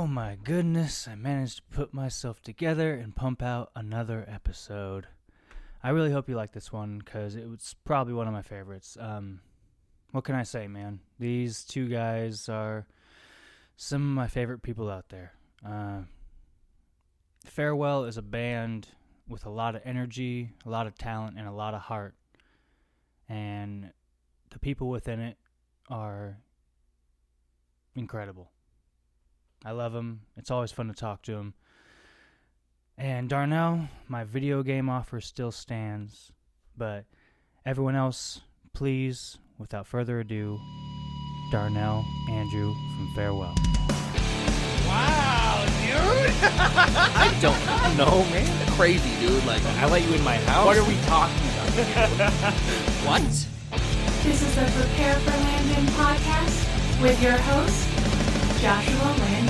Oh my goodness, I managed to put myself together and pump out another episode. I really hope you like this one because it was probably one of my favorites. What can I say, man? These two guys are some of my favorite people out there. Fairwell is a band with a lot of energy, a lot of talent, and a lot of heart. And the people within it are incredible. I love them. It's always fun to talk to them. And Darnell, my video game offer still stands. But everyone else, please, without further ado, Darnell Andrew from Fairwell. Wow, dude! I don't know, man. Crazy, dude. Like, I let you in my house. What are we talking about? What? This is the Prepare for Landon Podcast with your host, Joshua Landon.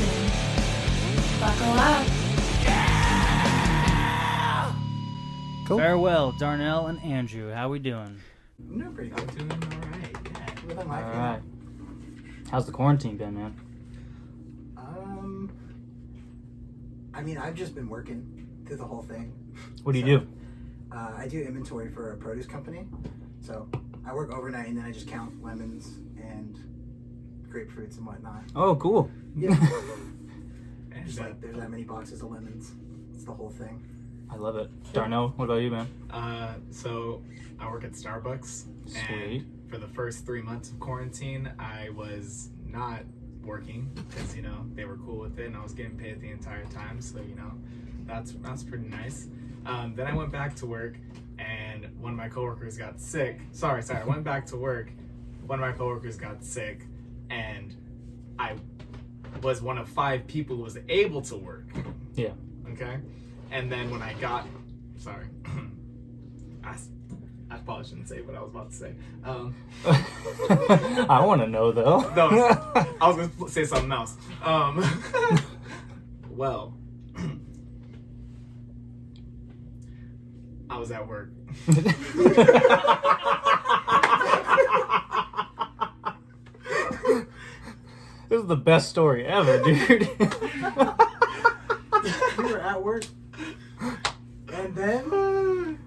Buckle up. Cool. Farewell, Darnell and Andrew. How we doing? I'm doing pretty good. I'm doing all right. Yeah, living life. All right. How's the quarantine been, man? I mean, I've just been working through the whole thing. What do you do? I do inventory for a produce company. So I work overnight and then I just count lemons and grapefruits and whatnot. Oh, cool. Yeah. And Just like there's that many boxes of lemons. It's the whole thing. I love it. Darnell, what about you, man? So I work at Starbucks. Sweet. And for the first 3 months of quarantine, I was not working because, you know, they were cool with it and I was getting paid the entire time. So, you know, that's pretty nice. Then I went back to work and one of my coworkers got sick. Sorry. I went back to work. One of my coworkers got sick and I was one of 5 people who was able to work. Yeah. Okay? And then when I got... Sorry. I probably shouldn't say what I was about to say. I want to know, though. No, I was going to say something else. Well, I was at work. This is the best story ever, dude. You were at work. And then?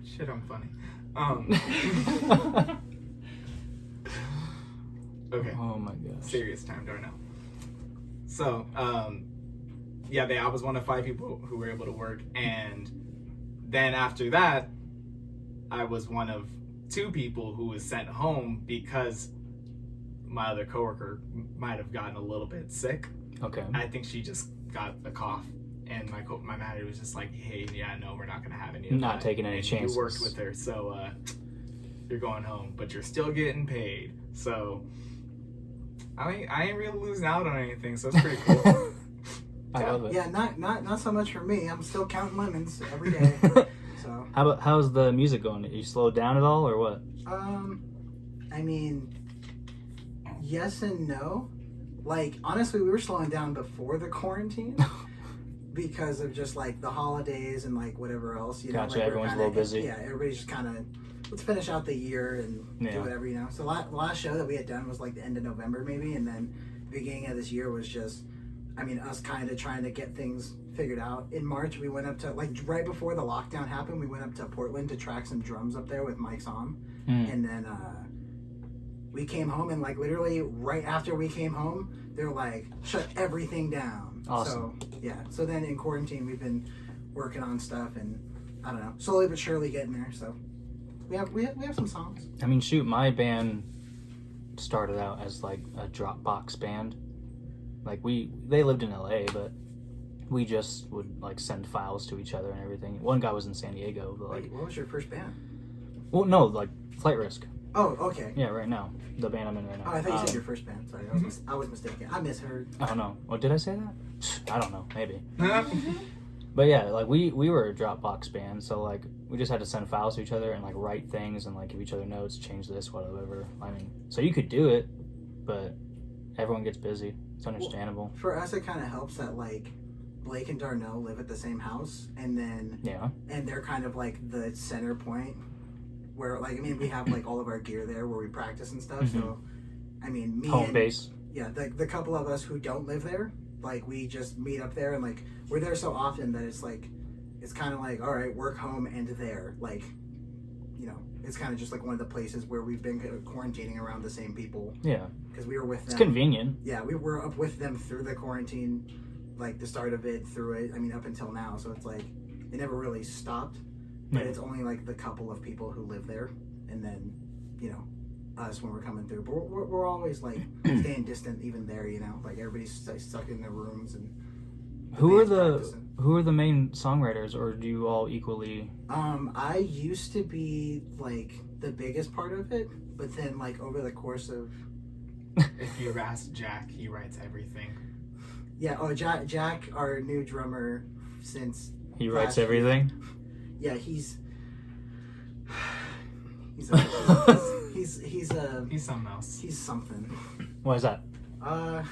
Shit, I'm funny. Okay. Oh my gosh. Serious time, Darnell. So, yeah, I was one of 5 people who were able to work, and then after that, I was one of 2 people who was sent home because my other coworker might have gotten a little bit sick. Okay. I think she just got a cough, and my manager was just like, "Hey, yeah, no, we're not gonna have any of Not that. taking any And chances. You worked with her, so you're going home, but you're still getting paid. So I ain't really losing out on anything, so it's pretty cool." I love it. Yeah, not so much for me. I'm still counting lemons every day. So How's the music going? Are you slowed down at all, or what? I mean, yes and no. Like, honestly, we were slowing down before the quarantine because of just, like, the holidays and, like, whatever else. You know, Gotcha, like, everyone's a little busy. Yeah, everybody's just kind of, let's finish out the year and do whatever, you know. So the last show that we had done was, like, the end of November, maybe, and then the beginning of this year was just, I mean, us kind of trying to get things figured out. In March, we went up to, like, right before the lockdown happened, we went up to Portland to track some drums up there with mics on. And then we came home, and, like, literally right after we came home, they're like, shut everything down. Awesome. So, yeah. So then in quarantine, we've been working on stuff, and I don't know, slowly but surely getting there. So we have some songs. I mean, shoot, my band started out as, like, a Dropbox band. Like, they lived in LA, but we just would, like, send files to each other and everything. One guy was in San Diego, but, like... Wait, what was your first band? Well, no, like, Flight Risk. Oh, okay. Yeah, right now. The band I'm in right now. Oh, I thought you said your first band. Sorry, I was mistaken. I misheard. Oh, no. Oh, did I say that? I don't know. Maybe. But yeah, like, we were a Dropbox band, so, like, we just had to send files to each other and, like, write things and, like, give each other notes, change this, whatever. I mean, so you could do it, but everyone gets busy. It's understandable. Well, for us, it kind of helps that, like, Blake and Darnell live at the same house, and then... Yeah. And they're kind of, like, the center point where, like, I mean, we have, like, all of our gear there where we practice and stuff, so, I mean, me Home and... base. Yeah, the couple of us who don't live there, like we just meet up there, and like we're there so often that it's kind of like, all right, work, home, and there, like, you know, it's kind of just like one of the places where we've been quarantining around the same people. Yeah, because we were with them. It's convenient. Yeah, we were up with them through the quarantine, like the start of it, through it. I mean, up until now. So it's like it never really stopped. But it's only like the couple of people who live there, and then, you know, us when we're coming through. But we're always like staying distant even there. You know, like everybody's stuck in their rooms and. Who are the main songwriters, or do you all equally? I used to be like the biggest part of it, but then like over the course of. If you ask Jack, he writes everything. Yeah. Oh, Jack, our new drummer, since. He writes everything. Yeah, he's something else. He's something. Why is that? Oh,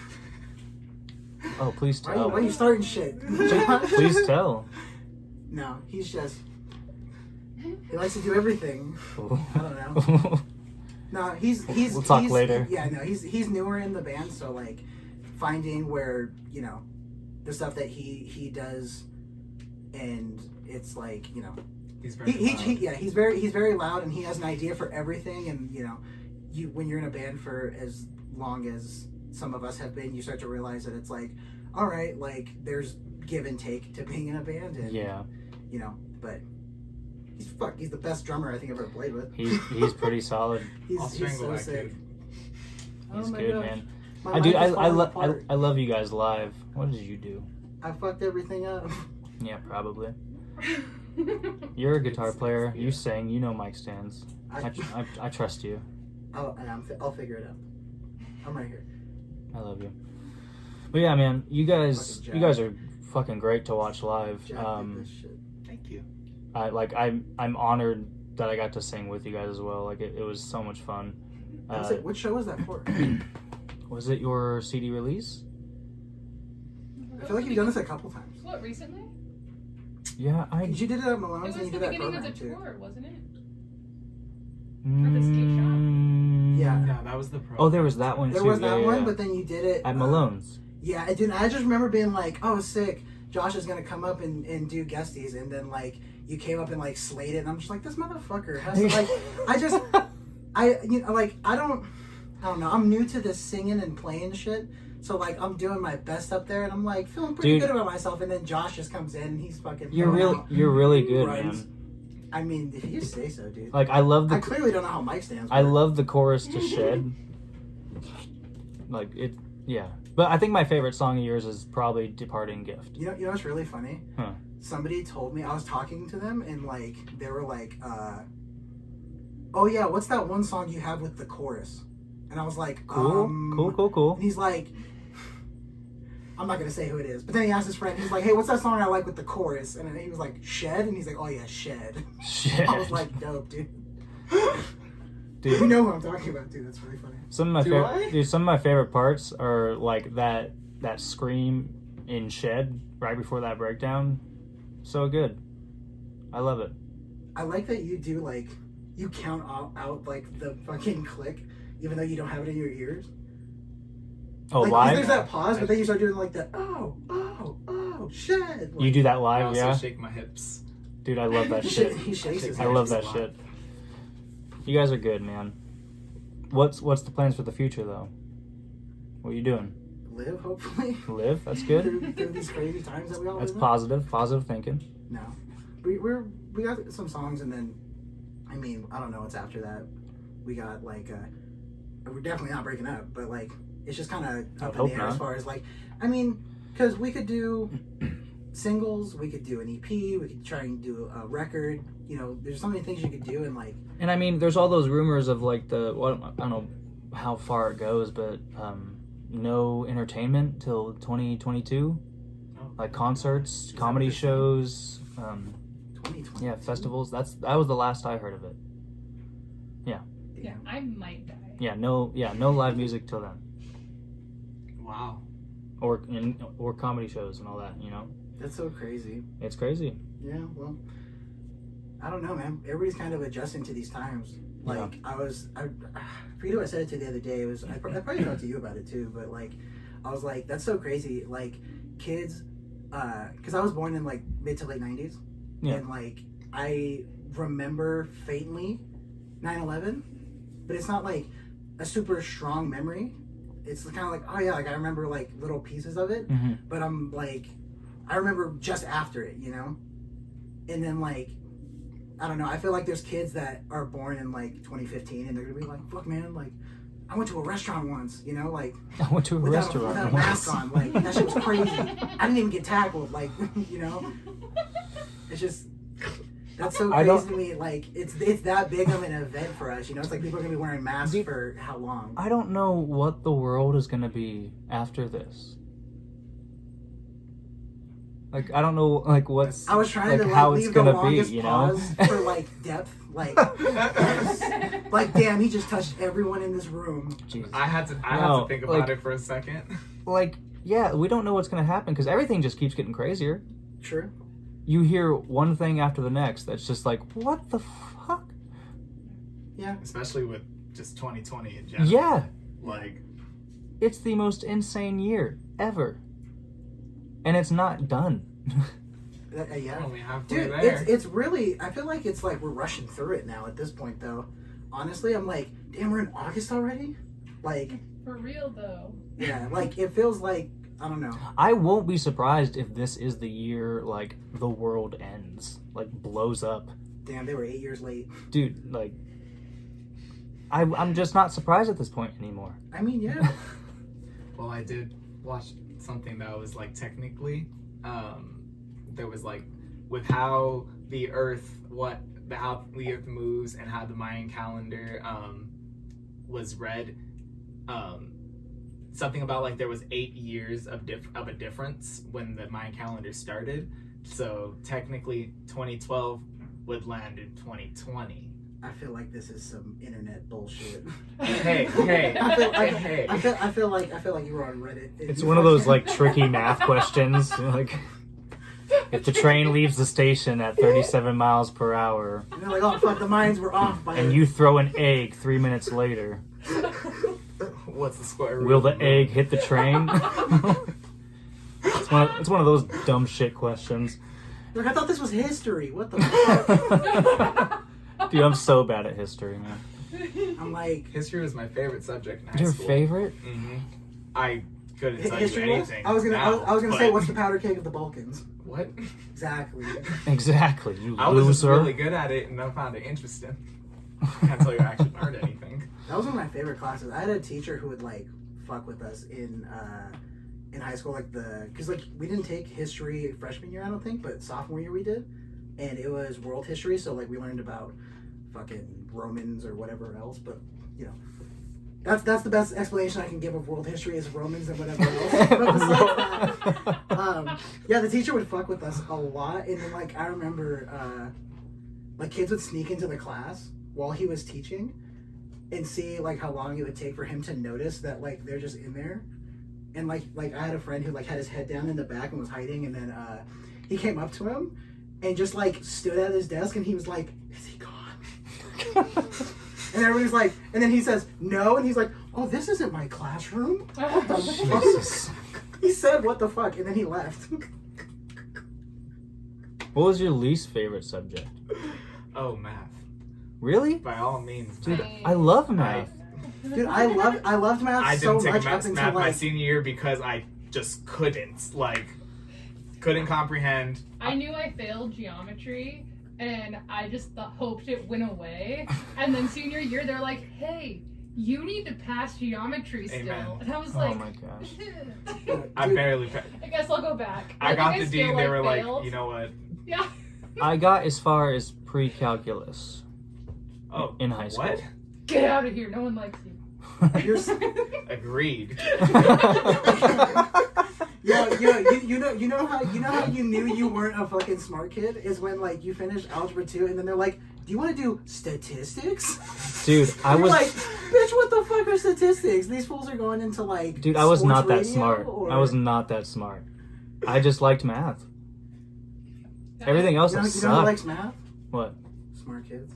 please tell. Why are you starting shit? Please tell. No, he's just. He likes to do everything. Ooh. I don't know. No, he's. We'll talk later. Yeah, no, he's newer in the band, so like, finding where, you know, the stuff that he does, and it's like, you know, he's very loud. he's very loud, and he has an idea for everything, and you know, when you're in a band for as long as some of us have been, you start to realize that it's like, all right, like there's give and take to being in a band, and yeah, you know, but he's the best drummer I think I've ever played with. He's pretty solid. he's so sick. He's Oh my good, gosh. man. I I love you guys live. What did you do? I fucked everything up. Yeah, probably. You're a guitar player. You sing. You know mic stands. I trust you. I'll figure it out. I'm right here. I love you. But yeah, man, you guys are fucking great to watch live. Jack did this shit. Thank you. I'm honored that I got to sing with you guys as well. Like it was so much fun. What show was that for? Was it your CD release? I feel like you've done this a couple times. What, recently? Yeah, You did it at Malone's, It was and you the did that beginning of program the too. tour, wasn't it? Mm, the skate shop? Yeah. Yeah, that was the pro. Oh, there was that one There too. was that yeah, one, yeah. but then you did it At Malone's. Yeah, I didn't. I just remember being like, "Oh, sick! Josh is gonna come up and do guesties," and then like you came up and like slayed it, and I'm just like, "This motherfucker has to, like." I don't know. I'm new to this singing and playing shit, so like I'm doing my best up there, and I'm like feeling pretty good about myself. And then Josh just comes in, and he's fucking. You're really good, man. I mean, if you say so, dude. Like I clearly don't know how mic stands work. I love the chorus to Shed. Like it, yeah. But I think my favorite song of yours is probably Departing Gift. You know what's really funny? Huh. Somebody told me, I was talking to them, and like they were like, "Oh yeah, what's that one song you have with the chorus?" And I was like, Cool. And he's like, I'm not gonna say who it is, but then he asked his friend, he's like, "Hey, what's that song I like with the chorus?" And then he was like, "Shed," and he's like, "Oh yeah, Shed." Shed. I was like, "Dope, dude." Dude, You know who I'm talking about, dude. That's really funny. some of my favorite parts are like that scream in Shed right before that breakdown. So good. I love it. I like that you do like you count out like the fucking click, even though you don't have it in your ears. Oh, like, live? There's that pause, but then you start doing like the Shed. Like, You do that I live, also yeah? shake my hips. Dude, I love that shit. He shakes his I head. love that shit. You guys are good, man. What's the plans for the future, though? What are you doing? Live, hopefully. Live? That's good. through these crazy times that we all That's live positive thinking. in. No, we got some songs, and then, I mean, I don't know what's after that. We got like, we're definitely not breaking up, but like, it's just kind of up in the air as far as like, I mean, because we could do singles, we could do an EP, we could try and do a record. You know, there's so many things you could do, and like. And I mean, there's all those rumors of like I don't know how far it goes, but no entertainment till 2022, like concerts, comedy shows, 2020. yeah, festivals. That was the last I heard of it. Yeah, I might die. Yeah, no live music till then, Wow. or comedy shows and all that. You know, That's so crazy. it's crazy. Yeah, well, I don't know, man. Everybody's kind of adjusting to these times. Like, I forget who I said it to the other day. It was I probably talked to you about it too, but like, I was like, that's so crazy. Like, kids, because I was born in like mid to late 90s. Yeah. And like, I remember faintly 9/11, but it's not like a super strong memory. It's kind of like, oh yeah, like I remember like little pieces of it, but I'm like, I remember just after it, you know? And then like, I don't know, I feel like there's kids that are born in like 2015 and they're gonna be like, fuck man, like, I went to a restaurant once, you know, like, I went to a restaurant without a mask on, like, that shit was crazy. I didn't even get tackled, like, you know? It's just, that's so crazy to me. Like, it's that big of an event for us, you know? It's like people are gonna be wearing masks for how long? I don't know what the world is gonna be after this. Like, I don't know, like, what's... I was trying to, like, how it's leave the gonna longest be, you know? pause for, like, depth. Like, like, damn, he just touched everyone in this room. Jesus. I had to think about it for a second. Like, yeah, we don't know what's gonna happen because everything just keeps getting crazier. True. You hear one thing after the next that's just like, what the fuck? Yeah. Especially with just 2020 in general. Yeah. Like, it's the most insane year ever. And it's not done. Yeah. we're only halfway Dude, there. it's really, I feel like it's like we're rushing through it now at this point, though. Honestly, I'm like, damn, we're in August already? Like... For real, though. Yeah, like, it feels like, I don't know. I won't be surprised if this is the year, like, the world ends. Like, blows up. Damn, they were 8 years late. Dude, like... I'm just not surprised at this point anymore. I mean, yeah. Well, I did watch something that was like technically, there was like with how the Earth moves and how the Mayan calendar was read. Something about like there was 8 years of a difference when the Mayan calendar started. So technically, 2012 would land in 2020. I feel like this is some internet bullshit. Hey. I feel like you were on Reddit. It's one of those, like, tricky math questions. Like, if the train leaves the station at 37 miles per hour... And they're like, oh, fuck, the Mayans were off by... And you throw an egg 3 minutes later... What's the square root? Will the egg hit the train? It's one of those dumb shit questions. Like, I thought this was history. What the fuck? Dude, I'm so bad at history, man. I'm like... History was my favorite subject in high Your school. favorite? Mm-hmm. I couldn't tell History you was? anything. I was gonna now, say, what's the powder keg of the Balkans? What? Exactly. Exactly, you I was just loser. really good at it, and I found it interesting. Can't tell you I actually learned anything. That was one of my favorite classes. I had a teacher who would like fuck with us in high school, like because like we didn't take history freshman year, I don't think, but sophomore year we did, and it was world history. So like we learned about fucking Romans or whatever else, but you know. That's the best explanation I can give of world history is Romans and whatever else. But besides that, yeah, the teacher would fuck with us a lot, and then like I remember, like kids would sneak into the class while he was teaching, and see like how long it would take for him to notice that like they're just in there, and like I had a friend who like had his head down in the back and was hiding, and then he came up to him, and just like stood at his desk, and he was like, "Is he gone?" And everybody's like, and then he says, no, and he's like, oh, this isn't my classroom. What the fuck? He said, what the fuck, and then he left. What was your least favorite subject? Oh, math. Really? By all means, Dude, math. I love math. Dude, I loved math I so didn't much take up until math my like, senior year because I just couldn't comprehend. I knew I failed geometry, and I just hoped it went away. And then senior year, they're like, hey, you need to pass geometry still. Amen. And I was like, Oh my gosh. I barely. I guess I'll go back. I got the still, D, and they were failed. like, you know what? Yeah. I got as far as pre-calculus Oh, in high school. What? Get out of here. No one likes you. Agreed. you know how you knew you weren't a fucking smart kid is when like you finished algebra 2 and then they're like, do you want to do statistics? Dude, I You're was like, bitch, what the fuck are statistics? These fools are going into like Dude, I was sports not that radio, smart. or... I was not that smart. I just liked math. Everything else You know who sucked. likes math? What? Smart kids.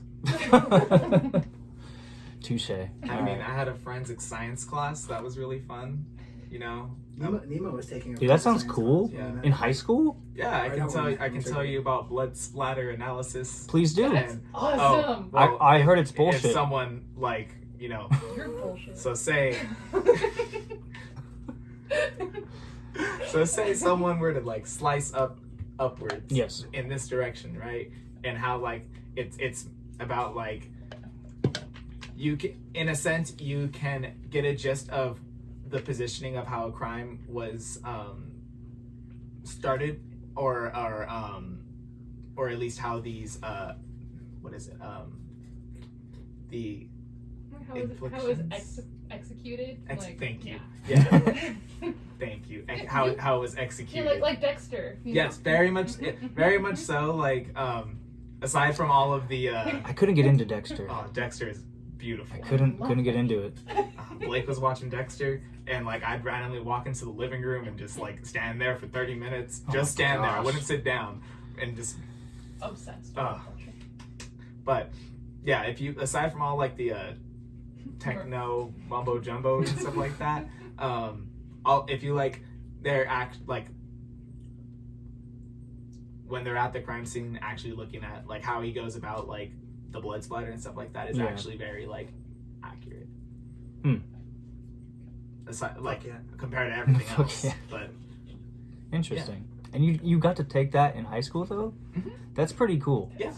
Touche. I mean, I had a forensic science class that was really fun. you know. Nemo was taking. Dude, that sounds cool. Yeah. In high school? Yeah, I can tell you about blood splatter analysis. Please do. And, Awesome. well, I heard it's bullshit. If someone like, you know, You're bullshit. so say someone were to like slice upwards, Yes. in this direction, right? And how like it's about like you can, in a sense, you can get a gist of the positioning of how a crime was started, or at least how these what is it the How was executed? thank you. Yeah. Yeah. Thank you. How it was executed. Yeah, like Dexter. Yes, very much so. Like, aside from all of the, I couldn't get into Dexter. oh, Dexter is beautiful. I couldn't get into it. Blake was watching Dexter, and like I'd randomly walk into the living room and just like stand there for 30 minutes, just stand there. I wouldn't sit down, and just Obsessed. But yeah, if you aside from all like the techno mumbo jumbo and stuff like that, if you like when they're at the crime scene, actually looking at like how he goes about like the blood splatter and stuff like that is actually very like accurate. Aside, like compared to everything else, but interesting. And you got to take that in high school though? Mm-hmm. That's pretty cool. Yeah.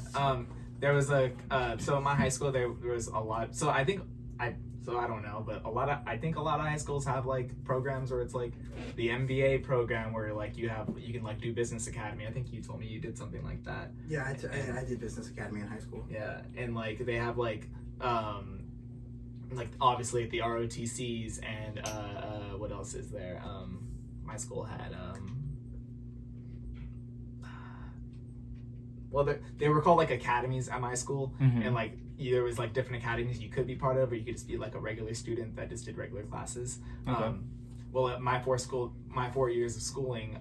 There was so in my high school there was a lot. So I don't know, but I think a lot of high schools have like programs where it's like the MBA program where like you can like do business academy. I think you told me you did something like that. Yeah, I did business academy in high school. Yeah, and like they have like obviously at the ROTCs and what else is there? My school had well, they were called like academies at my school, and like there was like different academies you could be part of, or you could just be like a regular student that just did regular classes. Okay. Well, at my 4 years of schooling,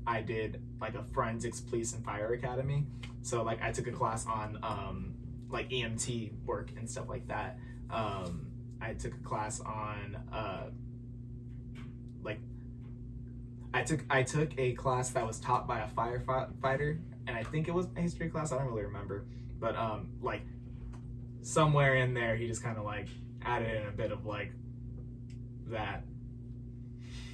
I did like a forensics, police, and fire academy. So like I took a class on like EMT work and stuff like that. I took a class on I took a class that was taught by a firefighter, and I think it was a history class. I don't really remember, but like somewhere in there, he just kind of like added in a bit of like that.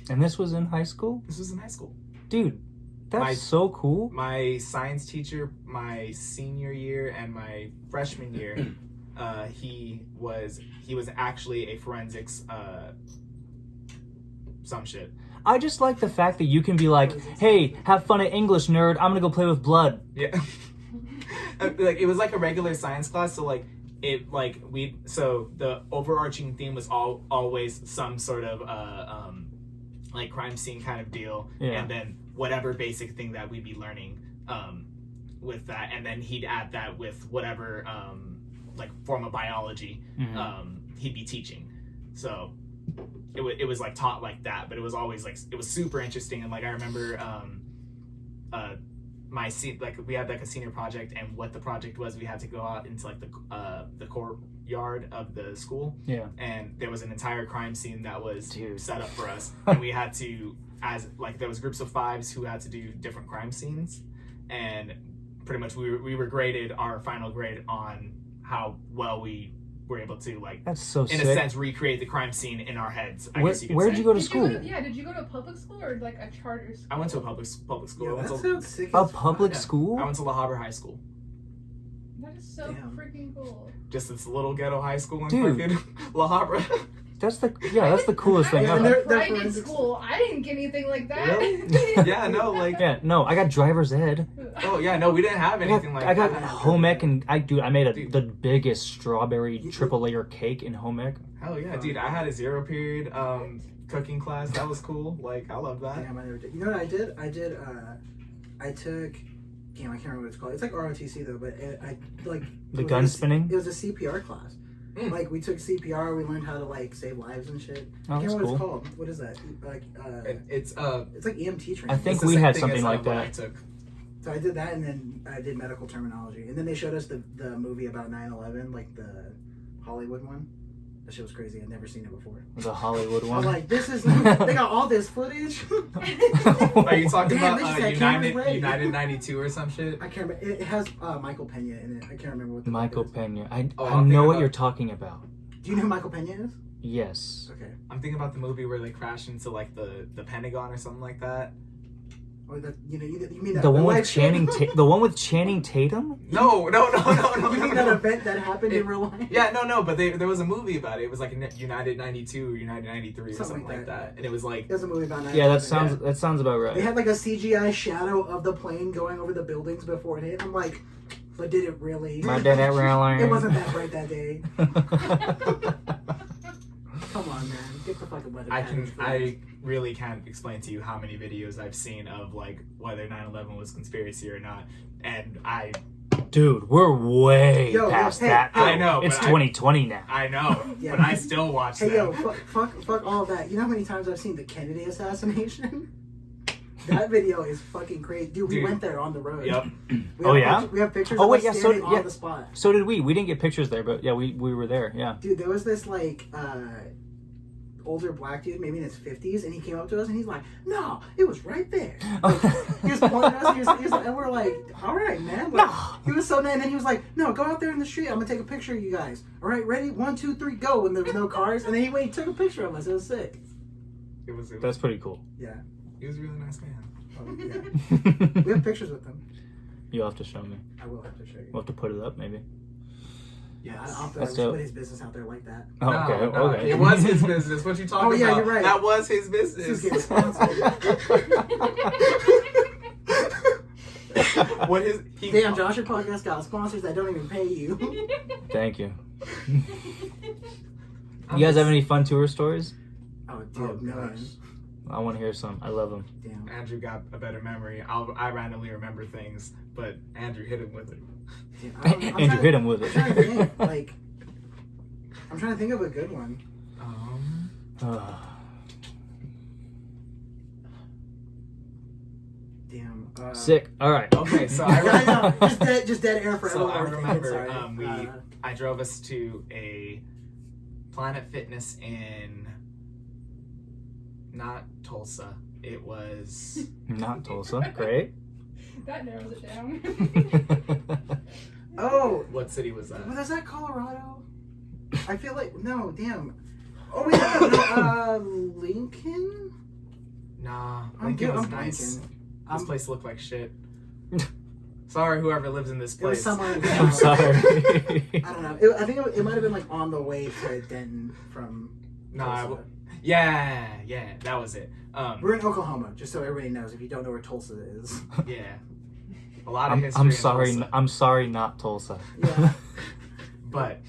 And this was in high school? This was in high school, dude. That's so cool. My science teacher, my senior year and my freshman year, he was actually a forensics some shit. I just like the fact that you can be like, hey, have fun at English, nerd. I'm gonna go play with blood. Yeah. Like it was like a regular science class, so like it like so the overarching theme was always some sort of like crime scene kind of deal, and then whatever basic thing that we'd be learning with that, and then he'd add that with whatever like form of biology he'd be teaching. So it was like taught like that, but it was always like it was super interesting. And like I remember we had like a senior project, and what the project was, we had to go out into like the courtyard of the school, and there was an entire crime scene that was set up for us, and we had to, as like there was groups of 5s who had to do different crime scenes, and pretty much we were graded our final grade on how well we were able to like, that's so sick. In a sense, recreate the crime scene in our heads. Where'd you go to school? Did you go to a public school or like a charter school? I went to a public school. Yeah, that sounds sick. A public school? I went to La Habra High School. That is so freaking cool. Just this little ghetto high school in Dude. fucking La Habra. That's the coolest thing I ever. went to private school. I didn't get anything like that. Really? Yeah, no, like I got driver's ed. Oh yeah, no, we didn't have anything like that. I got home ec, and I made the biggest strawberry triple layer cake in home ec. Hell yeah, dude! I had a 0 period cooking class. That was cool. Like I love that. Damn, I never did. You know what I did? I took. Damn, I can't remember what it's called. It's like ROTC though, but I like the gun spinning. It was a CPR class. Like we took CPR, we learned how to like save lives and shit. Oh, I can't remember what cool. it's called. What is that? Like It's like EMT training. I think it's the we same had thing something as, like what I that. took. So I did that, and then I did medical terminology, and then they showed us the movie about 9/11, like the Hollywood one. That shit was crazy. I'd never seen it before. The Hollywood I'm one. like, this is... They got all this footage. Are you talking Damn, about they just had cameras ready. United 92 or some shit? I can't remember. It has Michael Pena in it. I can't remember what the Michael fuck Pena. Oh, I I'm know thinking what about- you're talking about. it is. Do you know who Michael Pena is? Yes. Okay. I'm thinking about the movie where they crash into like the Pentagon or something like that. Or that you mean that The one with election? the one with Channing Tatum? No. You mean that event that happened in real life? Yeah, no, but there was a movie about it. It was like United 92 or United 93 or something like that. And it was like, There's a movie about 9/11. Yeah, that sounds about right. They had like a CGI shadow of the plane going over the buildings before it hit. I'm like, but did it really? My dad at railing. It wasn't that bright that day. Come on, man. Get the fucking weather. I really can't explain to you how many videos I've seen of like whether 9/11 was conspiracy or not. And Dude, we're way Yo, past hey, that. I know, It's but 2020 now. I know, Yeah. but I still watch Hey, them. yo, fuck all of that. You know how many times I've seen the Kennedy assassination? That video is fucking crazy. Dude, we Dude. went there on the road. Yep. We have pictures Oh, of wait, us yeah, so- standing yeah. on the spot. So did we. We didn't get pictures there, but yeah, we were there. Yeah. Dude, there was this like older black dude, maybe in his 50s, and he came up to us and he's like, "No, it was right there." Like, he was pointing at us, and we're like, "All right, man." Like, he was so nice, and then he was like, "No, go out there in the street. I'm gonna take a picture of you guys. All right, ready? 1, 2, 3, go!" When there was no cars, and then he went, and took a picture of us. It was sick. It was That's pretty cool. Yeah. he was a really nice man. Oh, yeah. We have pictures with him. You'll have to show me. I will have to show you. We'll have to put it up, maybe. Yeah, I'll have to That's just dope. put his business out there like that. Oh, No, okay. It was his business. What you talking Oh, yeah, about? you're right. That was his This is business. getting sponsored. What is he? Damn, Josh, your podcast got sponsors that don't even pay you. Thank you. You guys have any fun tour stories? Oh, dude, millions. I want to hear some. I love them. Damn. Andrew got a better memory. I randomly remember things, but Andrew hit him with it. Damn, Andrew hit him with I'm trying to it. think, like, I'm trying to think of a good one. Damn. Sick. All right. Okay, so I I know, just dead air for So I everyone. remember Sorry. I drove us to a Planet Fitness in not Tulsa. It was Not Tulsa. Great. That narrows it down. Oh, what city was that? was that Colorado? I feel like no. Damn. Oh wait, no, Lincoln. Nah, I'm Lincoln good, was I'm nice. blanking. This place looked like shit. Sorry, whoever lives in this It was place. somewhere. In I'm sorry. I don't know. I think it might have been like on the way to Denton from. Nah, Tulsa. yeah, that was it. We're in Oklahoma, just so everybody knows. If you don't know where Tulsa is. Yeah, a lot of history. I'm in sorry. Tulsa. I'm sorry. Not Tulsa. Yeah. But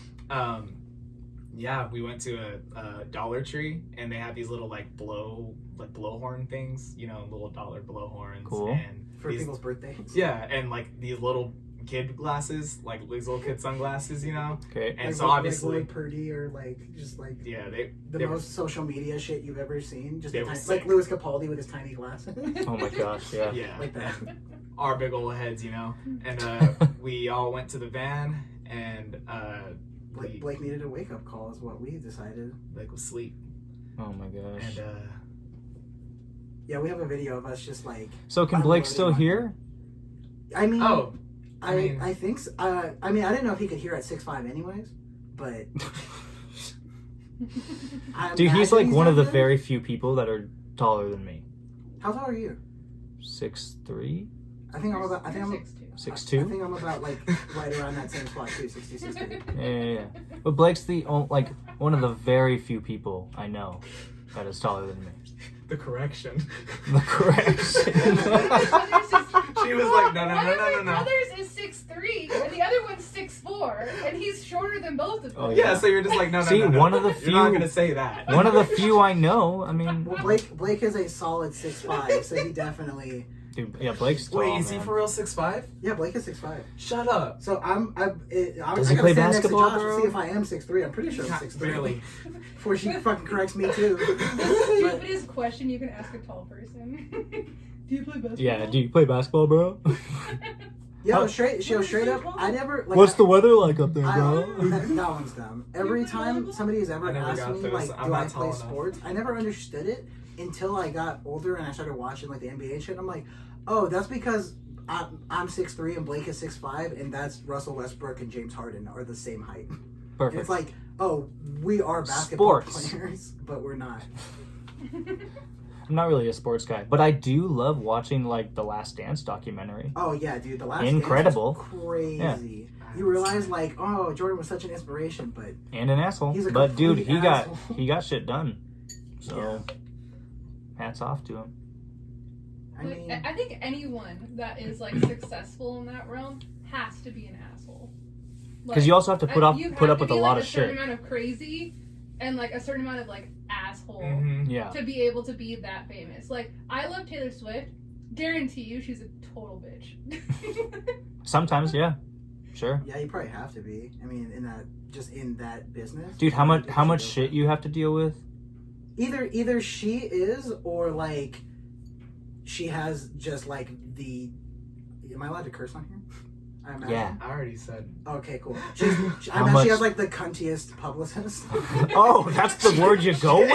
yeah, we went to a Dollar Tree and they had these little blowhorn things, little dollar blowhorns. Cool. And For these, people's birthdays. yeah, and like these little kid glasses, like these little kid sunglasses, Great. And Like, so like obviously, Lloyd Purdy or just like yeah, the they were, most social media shit you've ever seen. Just They a were tiny, sick. like Louis Capaldi with his tiny glasses. Oh my gosh. Yeah. yeah, Like that. our big old heads, and we all went to the van and Blake needed a wake up call, is what we decided. Blake was asleep, Oh my gosh. and Yeah, we have a video of us just like. So can Blake still hear? I mean, mean- I think so. I mean, I didn't know if he could hear at 6'5" anyways, but. I Dude, he's imagine like one of the not good. very few people that are taller than me. How tall are you? 6'3", I think I'm about. I think I'm. 6'2". 6'2". I think I'm about like right around that same spot too, 66. Yeah. But Blake's one of the very few people I know that is taller than me. the correction. The correction. She was like, no. One of my brothers is 6'3", and the other one's 6'4", and he's shorter than both of them. Oh, Yeah, so you're just like, no. See, no. one of the You're not few- gonna say that. One of the few I know. I mean, Well, Blake is a solid 6'5", so he definitely. dude, yeah, Blake's tall. Wait, is he man. for real 6'5"? Yeah, Blake is 6'5". Shut up. So Does he play basketball, next to Josh bro? to see if I am 6'3". I'm pretty sure I'm Not 6'3". barely. Before she fucking corrects me too. The stupidest question you can ask a tall person. Do you play basketball? Yeah, do you play basketball, bro? Yo, straight up, I never. Like, What's the weather like up there, bro? That one's dumb. Every time somebody has ever asked me, like, do I play sports? I never understood it until I got older and I started watching, like, the NBA and shit. And I'm like, oh, that's because I'm 6'3" and Blake is 6'5", and that's Russell Westbrook and James Harden are the same height. Perfect. And it's like, oh, we are basketball Sports. players, but we're not. I'm not really a sports guy, but I do love watching, like, the Last Dance documentary. Oh, yeah, dude. The Last Incredible. Dance was crazy. Yeah. You realize, like, oh, Jordan was such an inspiration, but... And an asshole. He's a But, dude, complete he got shit done. So, Yeah. hats off to him. I mean... I think anyone that is like successful in that realm has to be an asshole. Because you also have to put up with a lot of a certain shit. amount of crazy and like a certain amount of like asshole Yeah. to be able to be that famous. Like, I love Taylor Swift. Guarantee you she's a total bitch. Sometimes, yeah. Sure. Yeah, you probably have to be. I mean, in that business. Dude, how much shit you have to deal with? Either she is, or like she has just like the. Am I allowed to curse on here? I imagine. Yeah. I already said. Okay, cool. How I imagine much- she has like the cuntiest publicist. Oh, that's the word you go with?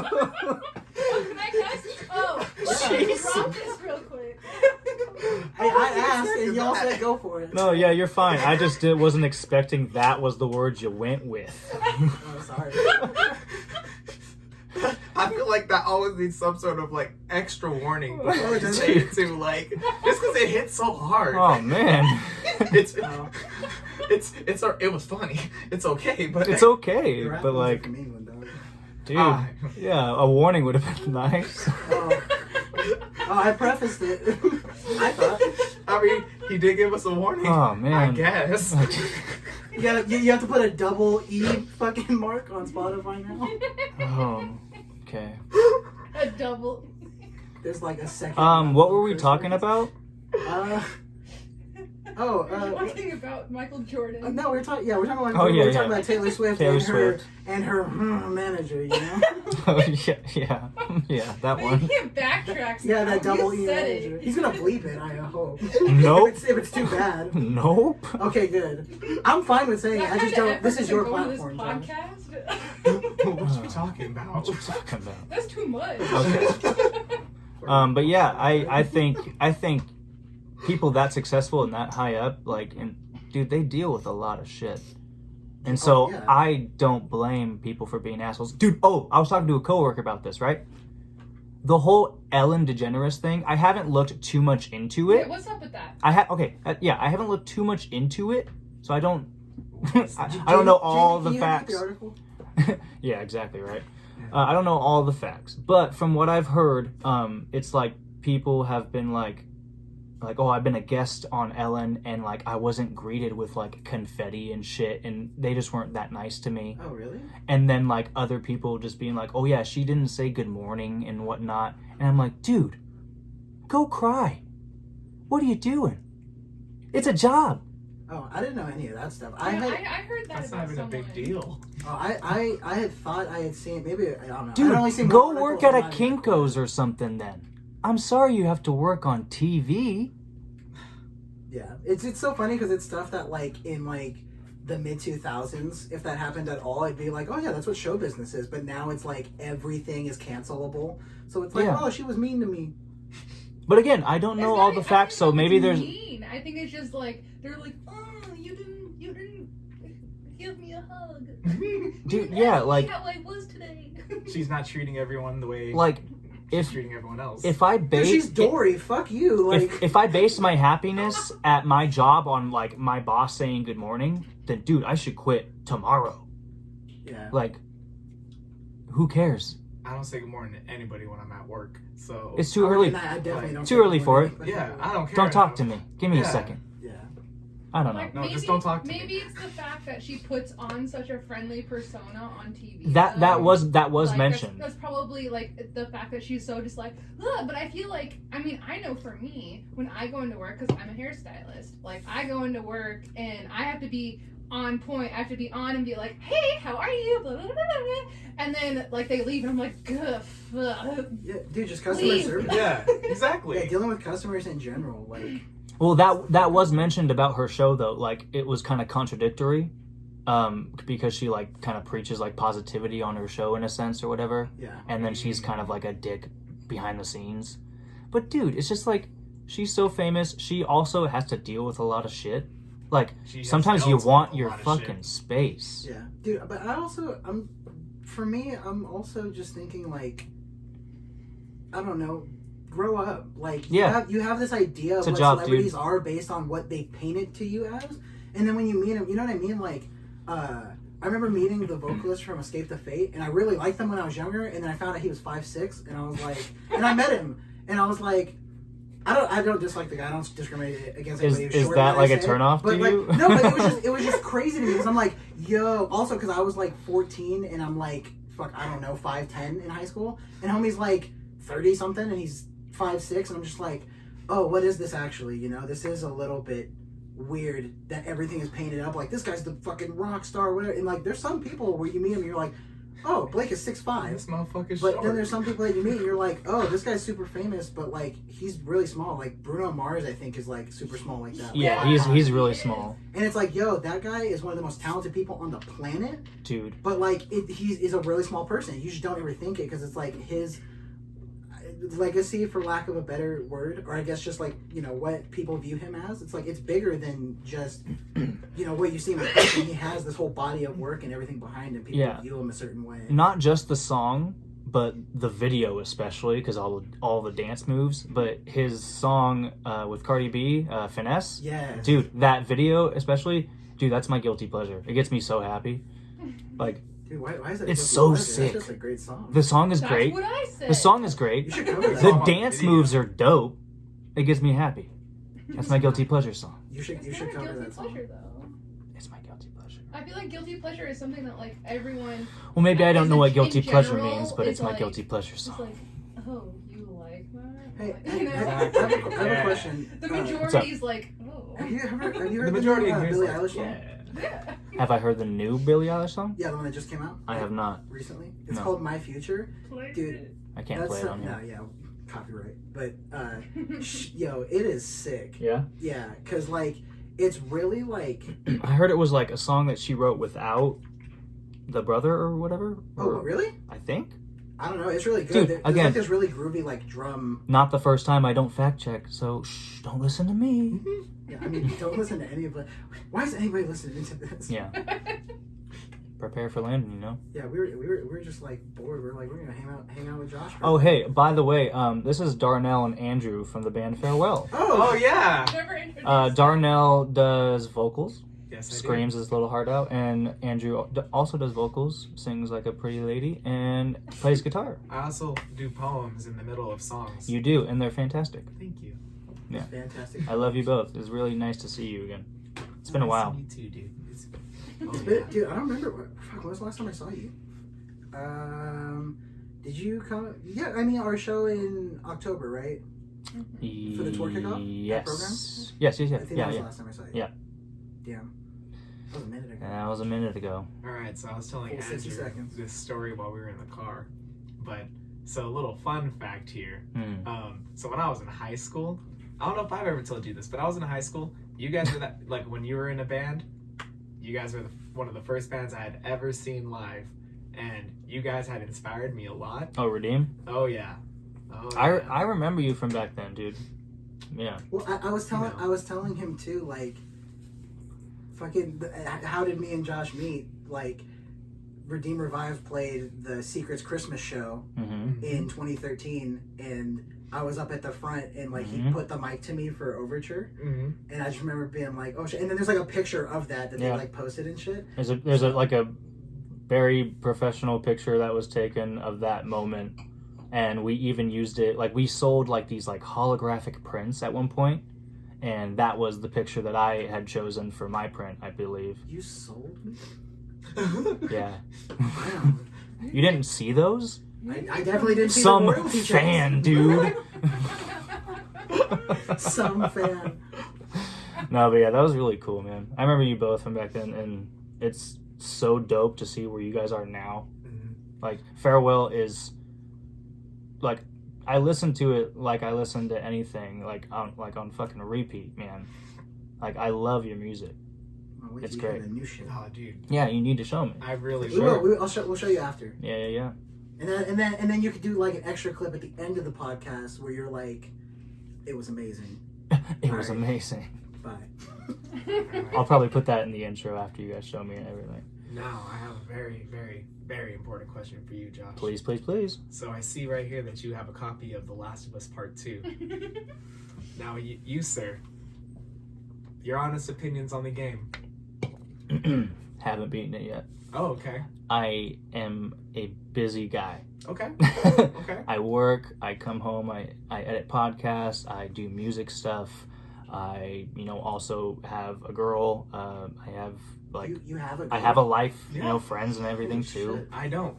Oh, can I cuss? Oh, let's drop this real quick. I asked, and y'all said go for it. No, yeah, you're fine. I just wasn't expecting that was the word you went with. Oh, sorry. I feel like that always needs some sort of like extra warning before you does say it too. Like, just because it hits so hard. Oh, man. It was funny. It's okay, but It's okay, Your but apples are like, from England, dog. dude, Ah. yeah, a warning would have been nice. Oh, I prefaced it. I thought. I mean, he did give us a warning. Oh, man. I guess. You have to put a double E fucking mark on Spotify now. Oh, okay. A double. There's like a second. What were we curse talking words. about? We're talking about Michael Jordan. No, we're talking. Yeah, we're talking about. Oh, yeah, we're talking yeah. about Taylor Swift Taylor and Swift. her manager. You know. Oh, yeah, that But you one. can't backtrack. Yeah, that now. double You E said manager. it. He's gonna bleep it. I hope. Nope. If it's too bad. Nope. Okay, good. I'm fine with saying it. That I just kind of don't. This effort is to your go on platform, This Josh. podcast? What you talking about? What you talking about? That's too much. Okay. But yeah, I think people that successful and that high up, like, and dude, they deal with a lot of shit. And so Oh, yeah. I don't blame people for being assholes. Dude, I was talking to a coworker about this, right? The whole Ellen DeGeneres thing, I haven't looked too much into it. Wait, what's up with that? I haven't looked too much into it, so I don't I don't know all the Jamie, can you read facts. the article? Yeah, exactly, right. I don't know all the facts, but from what I've heard, it's like people have been like, oh, I've been a guest on Ellen, and like I wasn't greeted with like confetti and shit, and they just weren't that nice to me. Oh, really? And then like other people just being like, oh yeah, she didn't say good morning and whatnot, and I'm like, dude, go cry. What are you doing? It's a job. Oh, I didn't know any of that stuff. I heard that That's about not even a big someone. deal. I had thought I had seen, maybe, I don't know. Dude, I'd only seen go one work article at a on it. Kinko's or something then. I'm sorry you have to work on TV. Yeah, it's so funny because it's stuff that like in like the mid 2000s, if that happened at all, I'd be like, oh yeah, that's what show business is. But now it's like everything is cancelable. So it's like, Yeah. oh, she was mean to me. But again, I don't know It's all not- the I facts, don't so think maybe it's there's... mean. I think it's just like they're like, oh, you didn't give me a hug. Dude, You yeah, asked me like- how I was today. She's not treating everyone the way Like, she's if treating everyone else. if I Dude, base... she's Dory. Fuck you. Like, If I base my happiness at my job on like my boss saying good morning, then dude, I should quit tomorrow. yeah. Like, who cares? I don't say good morning to anybody when I'm at work. So It's too early. I definitely don't. Too say early good for morning, it. but yeah, I don't care. Don't talk enough. to me. Give me a Yeah. second. Yeah. I don't know. Like, No, maybe, just don't talk to me. Maybe it's the fact that she puts on such a friendly persona on TV. That was Like, mentioned. That's probably like the fact that she's so just like, ugh, but I feel like, I mean, I know for me, when I go into work, because I'm a hairstylist, like I go into work and I have to be on point. I have to be on and be like, hey, how are you? Blah, blah, blah, blah. And then like they leave and I'm like, gah, fuck. Yeah, dude, just customer Leave. service. Yeah, exactly. Yeah, dealing with customers in general, like Well, that was mentioned about her show though. Like it was kind of contradictory, because she like kind of preaches like positivity on her show in a sense or whatever. Yeah. And then she's kind of like a dick behind the scenes. But dude, it's just like she's so famous. She also has to deal with a lot of shit. Like sometimes you want your fucking space. Yeah, dude. But I'm also just thinking like, I don't know. Grow up. Like, you have this idea of what celebrities are based on what they paint it to you as. And then when you meet them, you know what I mean? Like, I remember meeting the vocalist from Escape the Fate, and I really liked him when I was younger, and then I found out he was 5'6", and I was like, and I met him, and I was like, I don't dislike the guy. I don't discriminate against anybody who's short. Is that like a turnoff to you? No, but it was just crazy to me because I'm like, yo. Also, because I was like 14, and I'm like, fuck, I don't know, 5'10" in high school, and homie's like 30 something, and he's 5'6", and I'm just like, oh, what is this actually? You know, this is a little bit weird that everything is painted up like this guy's the fucking rock star or whatever. And like, there's some people where you meet him and you're like, oh, Blake is 6'5". This motherfucker's But short. then there's some people that you meet and you're like, oh, this guy's super famous, but like he's really small. Like Bruno Mars, I think, is like super small like that. Yeah, like, he's really small. And it's like, yo, that guy is one of the most talented people on the planet, dude. But like, he's a really small person. You just don't ever think it because it's like his legacy, for lack of a better word, or I guess just like, you know, what people view him as. It's like it's bigger than just, you know, what you see him in person. He has this whole body of work and everything behind him. People view him a certain way. Not just the song, but the video especially, because all the dance moves. But his song with Cardi B, Finesse. Yeah. Dude, that video especially, dude, that's my guilty pleasure. It gets me so happy. Like. Dude, why is that? It's so sick. That's just a great song. The song is That's great. what I said. The song is great. You should cover that. The dance moves are dope. It gets me happy. That's my guilty pleasure song. You should cover that song. Pleasure, though. It's my guilty pleasure. I feel like guilty pleasure is something that like everyone. Well, maybe I don't know what in guilty pleasure general, means, but it's my like, guilty pleasure It's song. like, oh, you like that? Hey, You know? I have a question. The majority's like, oh. Have you heard the majority new agrees, Billie like, Eilish song? Yeah. Have I heard the new Billie Eilish song? Yeah, the one that just came out. I have not. Recently. It's No. called My Future. Dude, I can't play it on no, here. yeah, copyright. But yo, it is sick. Yeah? Yeah, cause like it's really like. I heard it was like a song that she wrote without the brother or whatever. Oh, Or- really? I think. I don't know. It's really good. Dude, There's again- like this really groovy like drum. Not the first time I don't fact check, so shh, don't listen to me. Yeah, I mean, don't listen to any of it. Why is anybody listening to this? Yeah. Prepare for Landon, you know? Yeah, we were just like bored. We were like, we're gonna hang out with Josh. for a Oh, bit. hey, by the way, this is Darnell and Andrew from the band Fairwell. Oh yeah. Never introduced. Darnell does vocals, Yes, I screams his little heart out, and Andrew also does vocals, sings like a pretty lady, and plays guitar. I also do poems in the middle of songs. You do, and they're fantastic. Thank you. Yeah. Fantastic. I love you both. It's really nice to see you again. It's been a Nice while. to meet you, dude. It's It's been, dude, I don't remember. When was the last time I saw you? Did you come? Yeah, I mean, our show in October, right? For the tour kickoff? Yes. Program? Yes. I think that Yeah, was yeah. the last time I saw you. Yeah. Damn. That was a minute ago. And that was a minute ago. All right, so I was telling Full 60 Andrew seconds. this story while we were in the car, but so a little fun fact here. So when I was in high school, I don't know if I've ever told you this, but I was in high school. You guys were that like when you were in a band. You guys were one of the first bands I had ever seen live, and you guys had inspired me a lot. Oh, Redeem? Oh yeah. Oh, I remember you from back then, dude. Yeah. Well, I was telling him too, like, fucking, how did me and Josh meet? Like, Redeem Revive played the Secrets Christmas show Mm-hmm. in 2013, and I was up at the front, and like he put the mic to me for Overture, and I just remember being like, oh shit. And then there's like a picture of that they like posted and shit. There's a very professional picture that was taken of that moment, and we even used it, like we sold like these like holographic prints at one point, and that was the picture that I had chosen for my print, I believe. You sold me? Yeah. Wow. You didn't see those? I definitely didn't see Some the royalty checks. fan, dude. Some fan. No, but yeah, that was really cool, man. I remember you both from back then, and it's so dope to see where you guys are now. Like, Fairwell is, like, I listen to it like I listen to anything, like on fucking repeat, man. Like, I love your music. Well, It's we great. The new shit. Oh, dude. Yeah, you need to show me. I really We will. We'll show you after. Yeah. And then you could do like an extra clip at the end of the podcast where you're like, "It was amazing." It was Alright. amazing. Bye. I'll probably put that in the intro after you guys show me and everything. Now, I have a very, very, very important question for you, Josh. Please. So I see right here that you have a copy of The Last of Us Part 2. Now, you, sir, your honest opinions on the game. Haven't beaten it yet. Oh, okay. I am a busy guy. Okay. Okay. I work, I come home, I edit podcasts, I do music stuff. I, also have a girl. I have You have a girl? I have a life, Yeah. friends and everything Holy too. shit. I don't.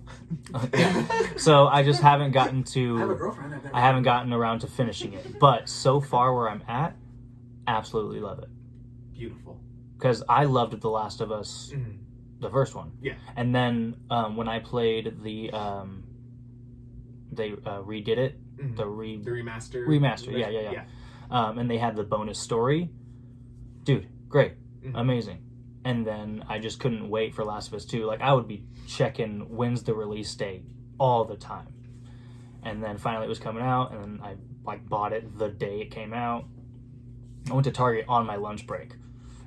Yeah. So I just haven't gotten I have a to. girlfriend. I haven't gotten around to finishing it, but so far where I'm at, absolutely love it. Beautiful. Because I loved The Last of Us, Mhm. the first one. Yeah. And then when I played the, they redid it, Mhm. the The remaster. remaster. Yeah. And they had the bonus story. Dude, great, Mhm. amazing. And then I just couldn't wait for Last of Us 2. Like, I would be checking when's the release date all the time. And then finally it was coming out, and then I bought it the day it came out. I went to Target on my lunch break.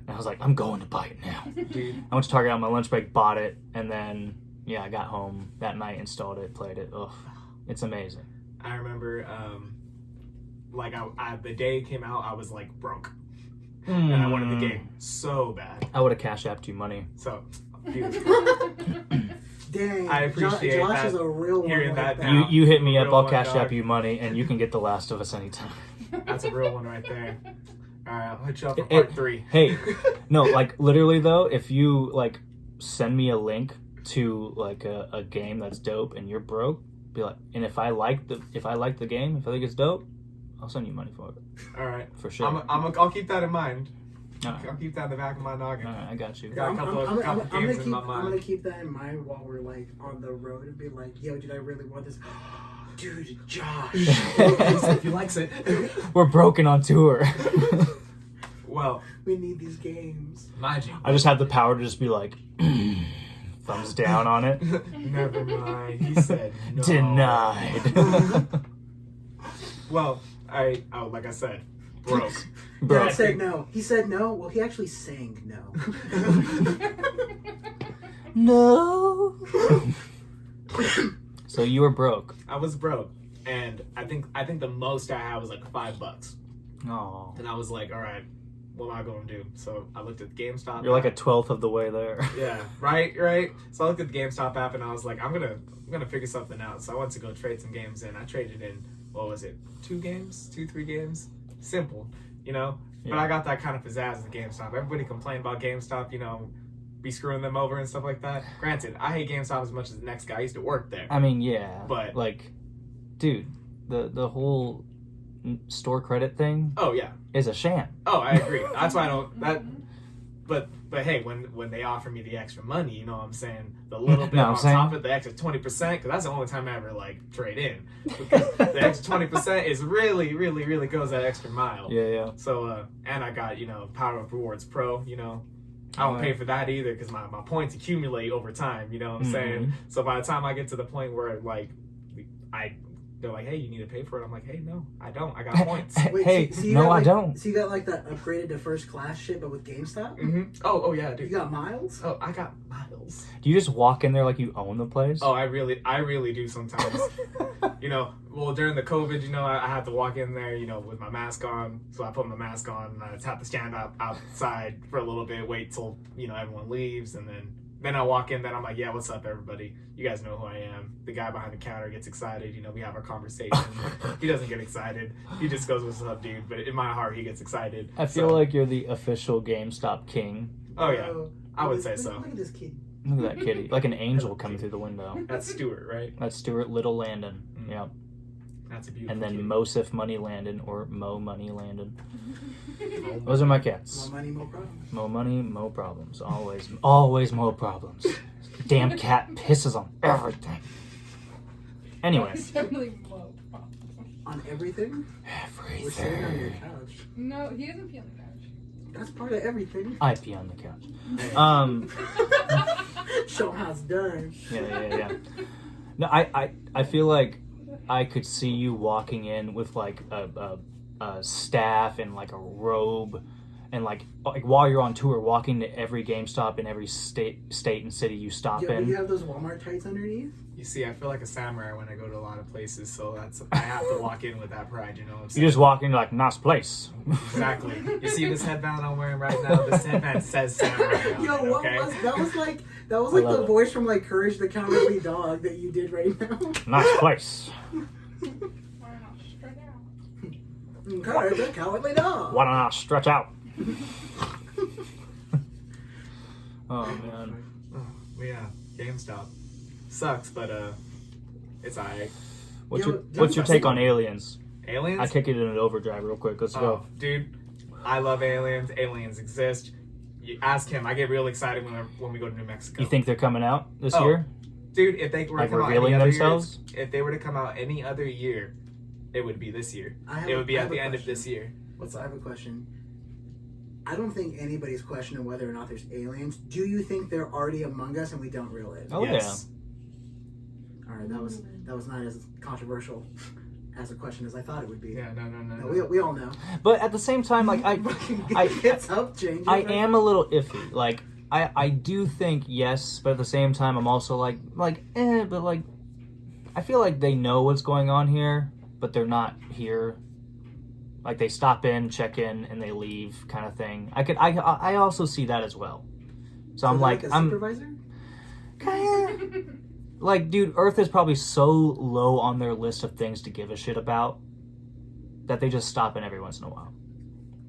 And I was like, I'm going to buy it now. Dude. I went to Target on my lunch break, bought it, and then, I got home that night, installed it, played it. Ugh, it's amazing. I remember, the day it came out, I was like broke, and I wanted the game so bad. I would have cash apped you money. So, beautiful. Dang, I appreciate Josh that. is a real one. Hearing like that that. now. You hit me up, Real I'll one, cash dog. app you money, and you can get The Last of Us anytime. That's a real one right there. All right, I'll hit you up for It- part 3. Hey, no, literally though, if you send me a link to a game that's dope and you're broke, be like, and if I like the game, if I think it's dope, I'll send you money for it. All right, For sure. I'll keep that in mind. Alright. I'll keep that in the back of my noggin. Alright, I got you. Got a I'm couple gonna games in keep. my I'm mind. gonna keep that in mind while we're on the road and be like, "Yo, did I really want this?" Dude, Josh. If he likes it. We're broken on tour. Well, We need these games. mind you. I just have the power to just be like, thumbs down on it. Never mind. He said no. Denied. Well, like I said, broke. Bro, Dad said no. He said no. Well, he actually sang no. no. So you were broke. I was broke, and I think the most I had was like $5, Oh. and I was like, all right, what am I going to do? So I looked at the GameStop. You're like a app. 12th of the way there. Yeah, right. So I looked at the GameStop app, and I was like, I'm gonna figure something out. So I went to go trade some games in. I traded in, what was it, 3 games? Simple, But Yeah. I got that kind of pizzazz at the GameStop. Everybody complained about GameStop, be screwing them over and stuff like that. Granted, I hate GameStop as much as the next guy. I used to work there. I mean, yeah. But- dude, the whole store credit thing Oh yeah. is a sham. Oh, I agree. That's why I don't. But hey, when they offer me the extra money, you know what I'm saying? The little bit No, I'm on saying- top of the extra 20%, because that's the only time I ever trade in. Because the extra 20% is really, really, really goes that extra mile. Yeah. So and I got Power Up Rewards Pro. I don't pay for that either because my points accumulate over time. You know what I'm saying? So by the time I get to the point where they're like, hey, you need to pay for it. I'm like, hey, no, I don't. I got points. Wait, Hey, so you no, got, I don't. So you got that upgraded to first class shit, but with GameStop? Mm-hmm. Oh yeah, You dude. got miles? Oh, I got miles. Do you just walk in there like you own the place? Oh, I really do sometimes. Well, during the COVID, I had to walk in there, with my mask on. So I put my mask on and I just have to stand outside for a little bit, wait till, everyone leaves. And then I walk in, then I'm like, yeah, what's up, everybody? You guys know who I am. The guy behind the counter gets excited. We have our conversation. He doesn't get excited. He just goes, what's up, dude? But in my heart, he gets excited. I feel like you're the official GameStop king. Oh, yeah. I would Look- say look- so. Look at this kid. Look at that kitty. Like an angel coming through the window. That's Stuart, right? That's Stuart Little Landon. Mm. Yeah. That's a beautiful And then kid. Mosif Money Landon or Mo Money Landon. Those are my cats. More money, more problems. Mo money, mo problems. Always mo problems. Damn cat pisses on everything. Anyway, Definitely low. On everything? We're sitting on your couch. No, he doesn't pee on the couch. That's part of everything. I pee on the couch. Show how it's done. Yeah. No, I feel like I could see you walking in with like a staff and like a robe, and like while you're on tour, walking to every GameStop in every state and city you stop Yeah, in. do you have those Walmart tights underneath? You see, I feel like a samurai when I go to a lot of places, so I have to walk in with that pride, you know what I'm You saying? just walk in like, nice place. Exactly. You see this headband I'm wearing right now? This headband says samurai on Yo, it, what okay? was that? Was like love the it. voice from like Courage the Cowardly Dog that you did right now. Nice place. Why not straight out? Courage the Cowardly Dog. Why don't I stretch out? Oh man. Well, yeah, GameStop. Sucks, but it's alright. What's your take on Aliens? Aliens? I kick it in an overdrive real quick. Let's go. Dude, I love aliens. Aliens exist. You ask him. I get real excited when we go to New Mexico. You think they're coming out this Oh, year? Dude, if they were Like to come revealing out any themselves? other year, if they were to come out any other year, it would be this year. It would be at the end of this year. I have a question. I don't think anybody's questioning whether or not there's aliens. Do you think they're already among us and we don't realize it? Oh Yes. All right, that was not as controversial as a question as I thought it would be. Yeah, no. No, we all know. yeah. But at the same time, like It's up, change. I am a little iffy. Like I do think yes, but at the same time, I'm also like but like I feel like they know what's going on here, but they're not here. Like they stop in, check in, and they leave, kind of thing. I also see that as well. So I'm like, a I'm supervisor. kind of like, dude, Earth is probably so low on their list of things to give a shit about that they just stop in every once in a while.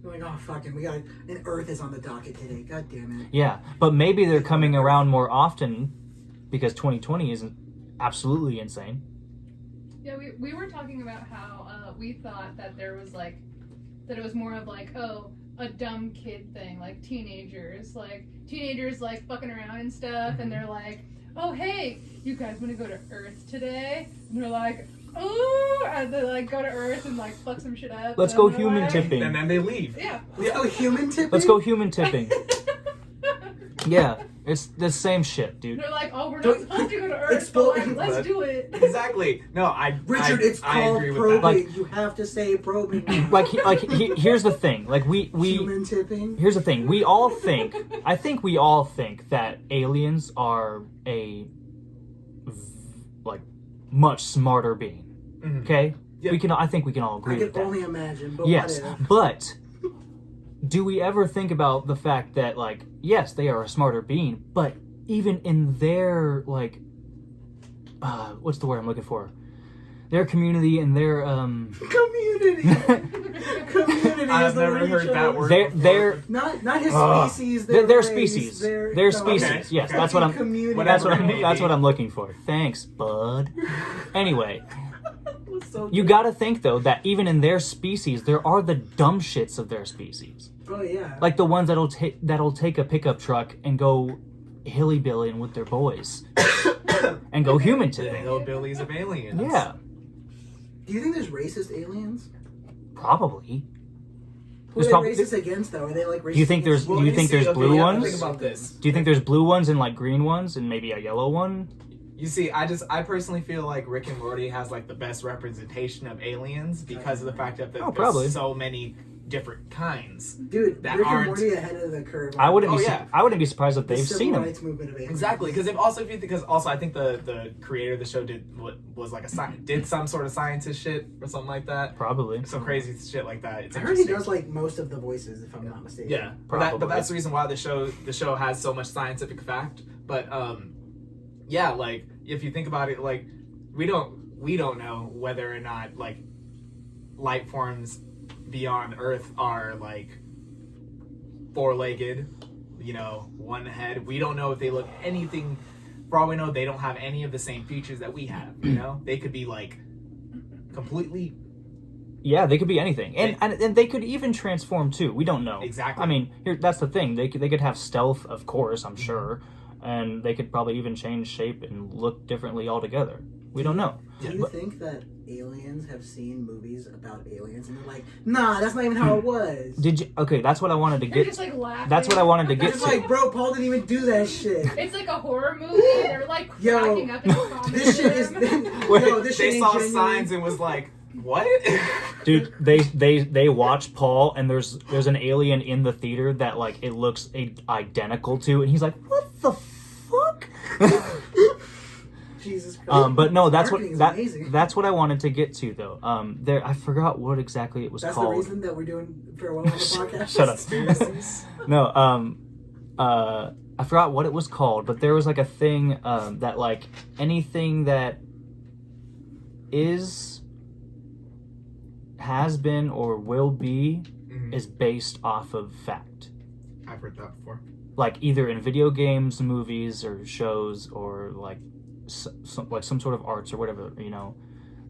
They're like, oh fucking, and Earth is on the docket today. God damn it. Yeah, but maybe they're coming around more often because 2020 isn't absolutely insane. Yeah, we were talking about how we thought that there was like, that it was more of like, oh, a dumb kid thing, like teenagers like fucking around and stuff, and they're like, oh hey, you guys want to go to Earth today? And they're like, oh, and they like go to Earth and like fuck some shit up. Let's and go they're human like, tipping. And then they leave. Yeah. Let's go human tipping. Let's go human tipping. Yeah, it's the same shit, dude. They're like, oh, we're not supposed to go to Earth, Explode- but like, let's do it. Exactly. No, Richard, it's I called agree with probing. that. Like- you have to say probing. now. Here's the thing. Like we human tipping. here's the thing. I think we all think that aliens are a like much smarter being. Mhm. Okay? Yeah. I think we can all agree I with can that. only imagine. But Yes, what but do we ever think about the fact that, like, yes, they are a smarter being, but even in their, like, what's the word I'm looking for? Their community and their, if? Community. Community. I've is the never word you heard that chose. word. their Not his species. their race, species. their Their no, species. Okay, Yes, okay. that's what I'm. Community. That's what Whatever it may that's be. what I'm looking for. Thanks, bud. Anyway, So you got to think though that even in their species, there are the dumb shits of their species. Oh yeah. Like the ones that'll take a pickup truck and go hilly-billying with their boys and go human The tipping. hillbillies of aliens. Yeah, Do you think there's racist aliens? probably. Who are There's they probably- racist against though? Are they like racist? Do you think there's against- do you you think see, there's okay, blue yeah, ones? Think about this. Do you think there's blue ones and like green ones and maybe a yellow one? You see, I personally feel like Rick and Morty has like the best representation of aliens because of the fact that Oh, probably. there's so many different kinds. Dude, that Rick and aren't- Morty ahead of the curve. I wouldn't Oh, be yeah. I wouldn't be surprised if The they've civil seen them. rights movement of aliens. Exactly, because the creator of the show was like did some sort of scientist shit or something like that. Probably. Some crazy shit like that. It's I heard he interesting. does like most of the voices, if I'm not mistaken. Yeah, Probably. but that's the reason why the show has so much scientific fact. But yeah, like if you think about it, like we don't know whether or not like life forms beyond Earth are like four-legged, one head. We don't know if they look anything. For all we know, they don't have any of the same features that we have. They could be like completely. Yeah, they could be anything, and they could even transform too. We don't know Exactly. I mean, that's the thing. They could have stealth, of course. I'm sure, and they could probably even change shape and look differently altogether. We don't know. Do you think that aliens have seen movies about aliens and they're like, nah, that's not even how it was. Did you? Okay, that's what I wanted to They're get. just like laughing. That's what I wanted to get It's to. like, bro, Paul didn't even do that shit. It's like a horror movie. They're like Yo, cracking up in the comments. This shit is. Yo, this shit They ain't saw genuine. signs and was like, what? Dude, they watch Paul, and there's an alien in the theater that like it looks identical to, and he's like, "What the fuck?" Jesus Christ. But no, that's Marketing is what amazing. that's what I wanted to get to though. I forgot what exactly it was That's called. the reason that we're doing Fairwell on the podcast. Shut up. Conspiracies? No, I forgot what it was called, but there was like a thing that like anything that has been or will be is based off of fact. I've heard that before. Like either in video games, movies, or shows, or like some sort of arts or whatever, you know.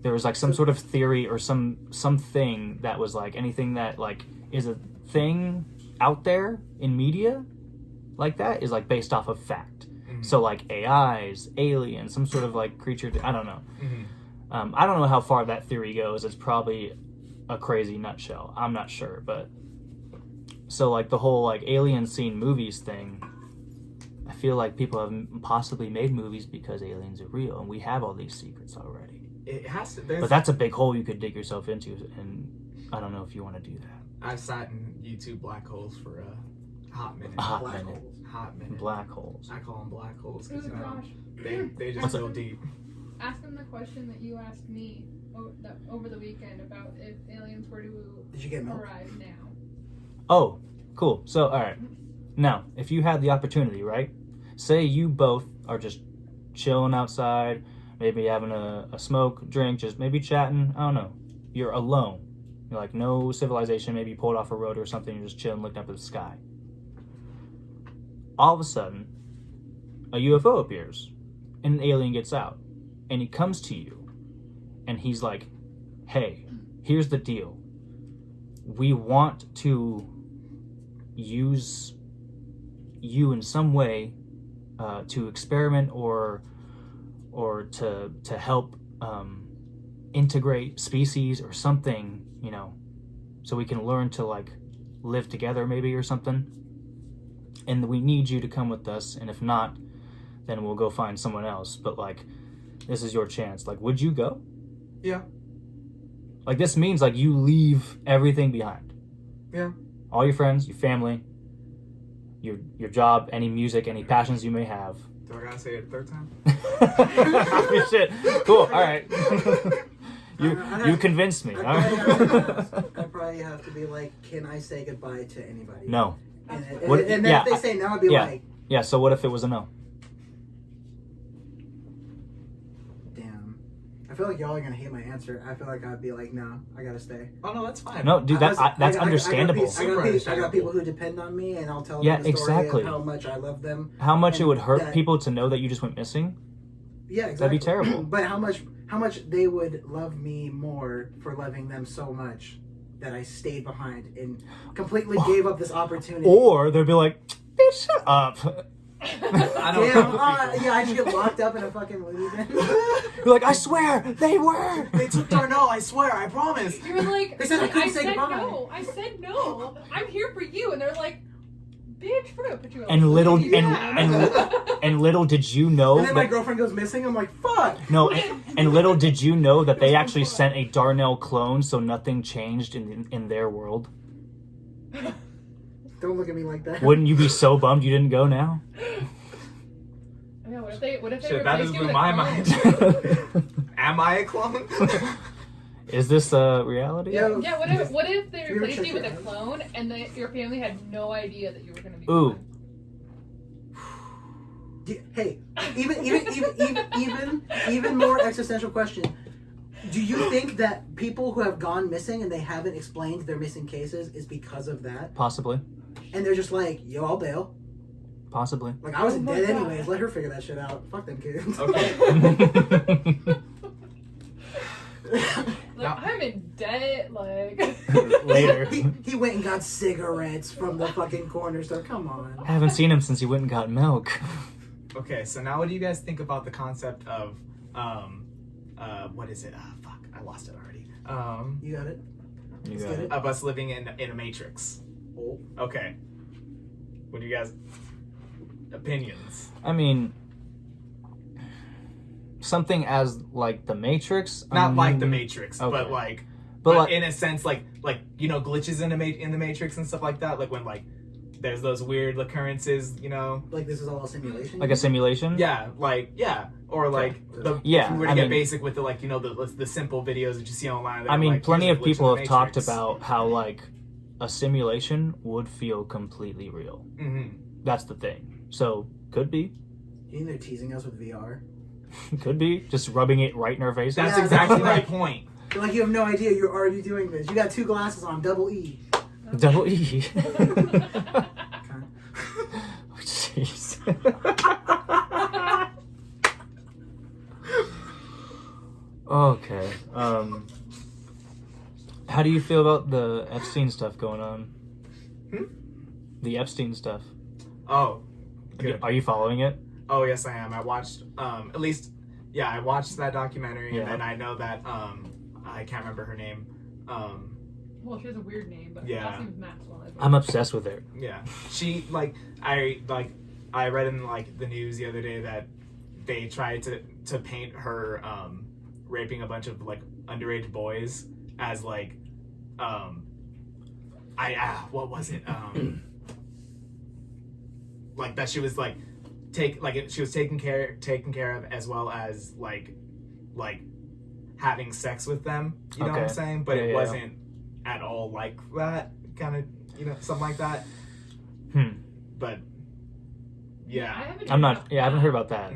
There was like some sort of theory or something that was like anything that like is a thing out there in media like that is like based off of fact. So like AIs, aliens, some sort of like creature, I don't know. I don't know how far that theory goes. It's probably a crazy nutshell. I'm not sure, but so like the whole like alien seen movies thing, I feel like people have possibly made movies because aliens are real and we have all these secrets already. It has to. But that's a big hole you could dig yourself into, and I don't know if you want to do that. I've sat in YouTube black holes for a hot minute. Black holes. Hot minute. Black holes. I call them black holes Ooh, because you know Josh. they just What's go up? deep. Ask them the question that you asked me over the weekend about if aliens were to Did you get milk? arrive now. Oh, cool. So, all right. Now, if you had the opportunity, right? Say you both are just chilling outside, maybe having a smoke, drink, just maybe chatting. I don't know. You're alone. You're like no civilization. Maybe you pulled off a road or something. You're just chilling, looking up at the sky. All of a sudden, a UFO appears, and an alien gets out, and he comes to you, and he's like, "Hey, here's the deal. We want to use you in some way to experiment or to help integrate species or something, you know, so we can learn to like live together maybe or something. And we need you to come with us, and if not, then we'll go find someone else. But like, this is your chance. Like, would you go? Yeah. Like, this means like you leave everything behind. Yeah. All your friends, your family, your job, any music, any passions you may have. Do I gotta say it a third time? Shit. Cool. All right. You convinced me. I'd probably have to be like, can I say goodbye to anybody? No. And What- then yeah, if they say no, I'd be yeah. like, Yeah. So what if it was a no? damn. I feel like y'all are gonna hate my answer. I feel like I'd be like, no, I gotta stay. Oh no, that's fine. No, dude. That's understandable. I got people who depend on me, and I'll tell them Yeah, the story exactly. of how much I love them. How much it And would hurt that- people to know that you just went missing? Yeah, exactly. That'd be terrible. But how much they would love me more for loving them so much that I stayed behind and completely gave up this opportunity. Or they'd be like, "Bitch, shut up." I don't Yeah, know. yeah, I just get locked up in a fucking loony bin. You're like, "I swear, they were." They took Darnell, I swear, I promise. You were like, They said I couldn't I say said goodbye. no. I said no. I'm here for you. And they're like, bitch, for real. But you were And like, little yeah. and little did you know And then my that, girlfriend goes missing. I'm like, fuck. no, and little did you know that they actually sent a Darnell clone, so nothing changed in their world. Don't look at me like that. Wouldn't you be so bummed you didn't go now? Yeah, what if they Shit, that replaced just you blew with my a mind. clone? Am I a clone? Is this a reality? Yo, Yeah, what if they you replaced check you with a your eyes? clone and your family had no idea that you were going to be Ooh. gone? Hey, even more existential question. Do you think that people who have gone missing and they haven't explained their missing cases is because of that? Possibly. And they're just like, yo, I'll bail. Possibly. Like, I wasn't Oh my dead God. anyways. Let her figure that shit out. Fuck them kids. Okay. Like, I'm in debt, like... Later. He went and got cigarettes from the fucking corner store. Come on. I haven't seen him since he went and got milk. Okay, so now what do you guys think about the concept of, what is it? Fuck. lost it already. You got it. You Let's got get it. Of us living in a matrix. Oh. Okay. What do you guys opinions? I mean, something as like the Matrix. Not like the Matrix, okay. but like, But like, in a sense, like you know, glitches in the Matrix and stuff like that. Like when like there's those weird occurrences, you know. Like this is all a simulation. like a simulation. Yeah, or like if you were to get basic with the like, you know, the simple videos that you see online. I mean, like, plenty here's of a glitch in people the have talked Matrix. about how like a simulation would feel completely real. Mm-hmm. That's the thing. So could be, You think they're teasing us with VR? could be just rubbing it right in our face. That's Yeah, exactly that's my like- point. You're like, you have no idea you're already doing this. You got 2 glasses on, double E. Double E. Okay. Jeez. Okay. How do you feel about the Epstein stuff going on? The Epstein stuff. Oh, good. Are you following it? Oh yes, I am. I watched at least, yeah, I watched that documentary, Yeah. and I know that I can't remember her name. Well, she has a weird name, but Yeah. her last name is Maxwell. I think. I'm obsessed with her. Yeah, she I read in like the news the other day that they tried to paint her raping a bunch of like underage boys as like what was it like that she was like she was taken care of, as well as like having sex with them, you know what I'm Okay. saying, but Yeah, it yeah. wasn't at all like that kind of, you know, something like that. But yeah, I haven't heard about that.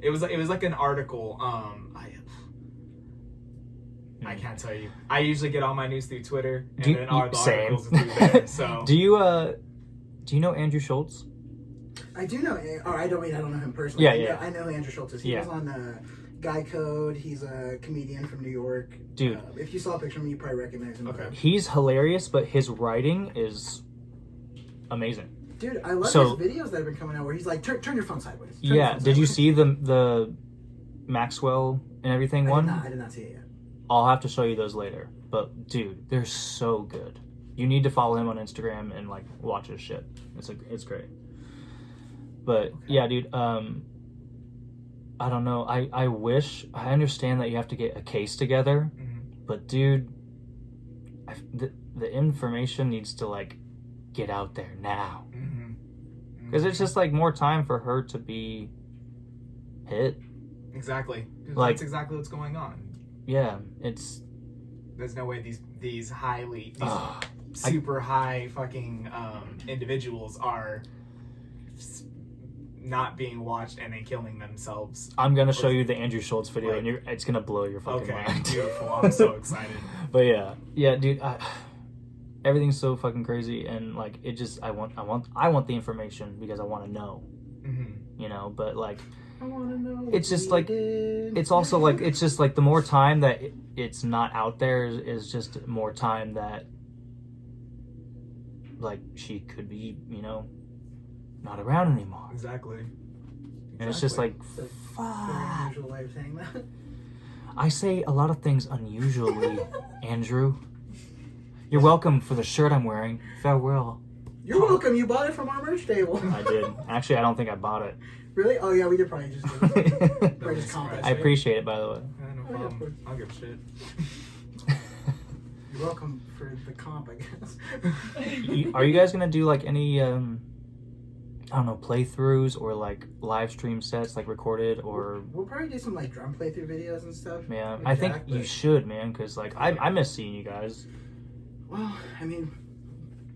it was like an article. I can't tell you. I usually get all my news through Twitter, and Do you- then all the same. articles are through there. So Do you know Andrew Schultz? I do know, or I don't know him personally. Yeah. I know who Andrew Schultz is. He Yeah. was on Guy Code. He's a comedian from New York. Dude. If you saw a picture of him, you probably recognize him. Okay. He's hilarious, but his writing is amazing. Dude, I love So- his videos that have been coming out where he's like, turn your phone sideways. Turn your Yeah. phone Did you sideways." see the Maxwell and everything one? I did not see it yet. I'll have to show you those later. But dude, they're so good. You need to follow him on Instagram and like watch his shit. It's great. But yeah, dude, I don't know. I understand that you have to get a case together, but dude, the information needs to like get out there now. Because it's just like more time for her to be hit. exactly. Like- That's exactly what's going on. Yeah, it's There's no way these Ugh. super high fucking individuals are not being watched and then killing themselves. I'm gonna show you the Andrew Schultz video, and it's gonna blow your fucking Okay, mind. beautiful. I'm so excited. But yeah, dude, everything's so fucking crazy, and like it just I want the information because I want to know, you know. But like, I want to know. it's just like it's also like it's just like the more time that it's not out there is just more time that like she could be, you know, not around anymore. Exactly. And it's just like, It's a very fuck. unusual way of saying that. I say a lot of things unusually, Andrew. You're welcome for the shirt I'm wearing. Farewell. You're welcome. You bought it from our merch table. I did. Actually, I don't think I bought it. Really? Oh yeah, we did probably just do it. Or just I comp it. I appreciate it, by the way. Yeah, no Oh, yeah, of problem. course. I'll give a shit. You're welcome for the comp, I guess. Are you guys gonna do like any I don't know, playthroughs or like live stream sets, like recorded or? We'll probably do some like drum playthrough videos and stuff. Yeah, with I think Jack, you but- should, man, because like I miss seeing you guys. Well, I mean,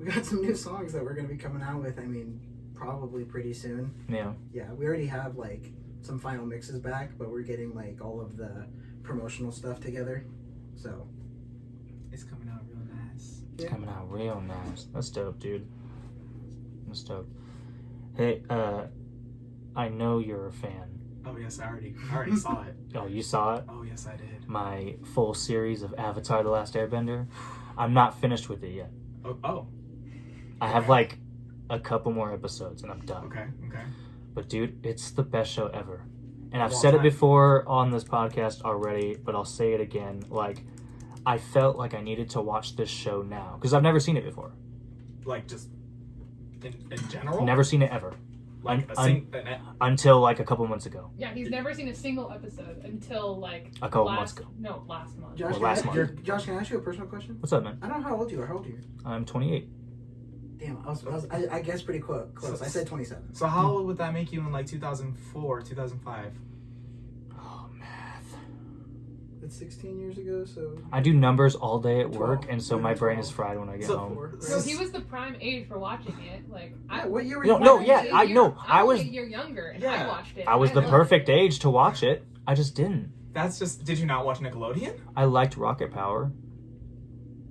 we got some new songs that we're gonna be coming out with. I mean, probably pretty soon. Yeah. Yeah, we already have like some final mixes back, but we're getting like all of the promotional stuff together. So It's coming out real nice. It's coming out real nice. That's dope, dude. That's dope. Hey, I know you're a fan. Oh yes, I already saw it. Oh, you saw it? Oh yes, I did. My full series of Avatar: The Last Airbender. I'm not finished with it yet. Oh. I have like a couple more episodes and I'm done. Okay. But dude, it's the best show ever. and I've Long said it time. before on this podcast already, but I'll say it again. Like, I felt like I needed to watch this show now because I've never seen it before. Like just in general. Never seen it ever. Like Until like a couple months ago. Yeah, he's never seen a single episode until like A couple months ago. No, last month. Josh, last Josh, can I ask you a personal question? What's up, man? I don't know how old you are. How old are you? I'm 28. Damn, I guess pretty close. I said 27. So how old would that make you in like 2004, 2005? Oh, math. It's 16 years ago, so... I do numbers all day at work, 12. and so my brain is fried when I get So- home. So he was the prime age for watching it. Like, Yeah, what year were No, you no, born? yeah, I know. I was a year younger, and Yeah. I watched it. I was the loved perfect it. age to watch it. I just didn't. That's just. Did you not watch Nickelodeon? I liked Rocket Power.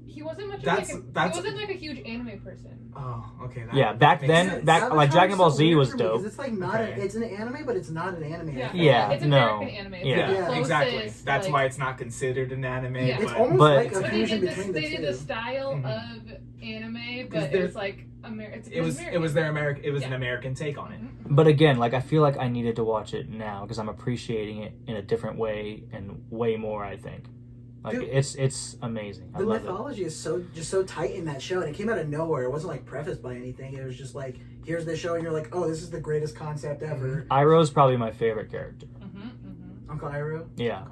He wasn't much. That's- he that's- wasn't like a huge anime person. Oh, okay. Yeah, back makes then, sense. back like Avatar's Dragon Ball so Z weird was for me, 'cause dope. It's like not Okay. it's an anime, but it's not an anime. Yeah, Yeah, it's no. American anime. It's Yeah. the Yeah, exactly. closest, That's like- why it's not considered an anime. Yeah. It's but almost But- like a But they fusion did between they the did two. the style Mhm. of anime, 'Cause but it was like American. it was their American. It was an Yeah. American take on it. But again, like I feel like I needed to watch it now because I'm appreciating it in a different way and way more. I think, like Dude, it's amazing. I The love mythology is so tight in that show, and it came out of nowhere. It wasn't like prefaced by anything. It was just like, here's this show, and you're like, oh, this is the greatest concept ever. it. Iroh's probably my favorite character. Uncle Iroh. Yeah,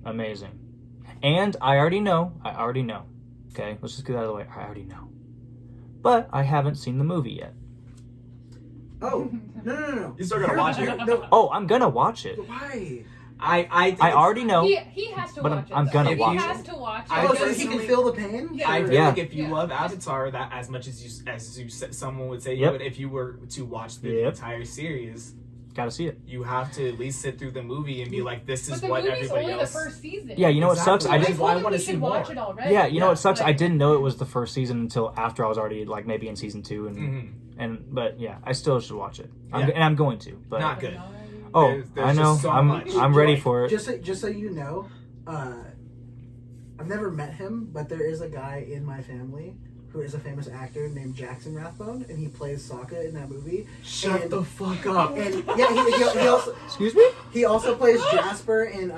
amazing. And I already know. Okay, let's just get that out of the way. I already know. But I haven't seen the movie yet. Oh, no. You still gotta watch it. No, Oh, I'm gonna watch it. why? I already know. He has to But watch it. I'm though. gonna He watch has it. to watch it. I Oh, so he personally- can feel the pain? Yeah. I feel Yeah. like if you Yeah. love Avatar that as much as you someone would say you Yep. would, if you were to watch the Yep. entire series, Gotta see it. you have to at least sit through the movie and be like, this But is the what movie's everybody only else. the first season. Yeah, you know what sucks? Exactly. I Which just is why I told him wanna he see should more. watch it already. yeah, you know what sucks? Like, I didn't know it was the first season until after I was already like maybe in season 2 but yeah, I still should watch it. Yeah. I'm going to. But Not good. oh, There's I know. just so I'm much. ready for it. Just so you know, I've never met him, but there is a guy in my family who is a famous actor named Jackson Rathbone, and he plays Sokka in that movie. Shut And- the fuck up. And yeah, he also Excuse me? he also plays Jasper in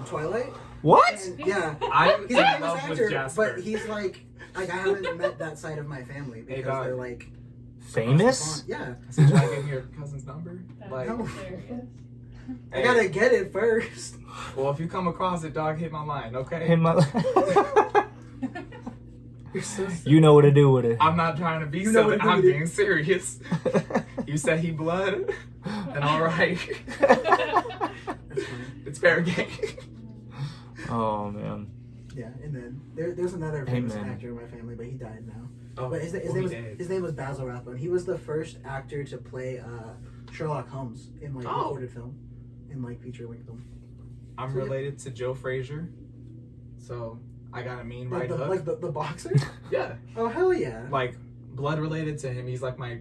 Twilight. What? And, yeah, I'm he's a in famous love with actor, Jasper. but he's like I haven't met that side of my family because dog. they're like Famous? yeah. So should I give you your cousin's number? Like, No. Hilarious. I gotta get it first. well, if you come across it, dog, hit my line, okay? In my- You're so you know what to do with it. I'm not trying to be You know silly. what to I'm do. being serious. You said he blood, then all right. That's funny. It's fair game. Oh man. Yeah, and then there's another famous Amen. actor in my family, but he died now. Oh, But his well, name he was did. his name was Basil Rathbone. He was the first actor to play Sherlock Holmes in like Oh. recorded film, in like feature length film. I'm So, yeah. related to Joe Frazier, so I got a mean Like right the, hook. like the boxer. Yeah, Oh hell yeah! like blood related to him. He's like my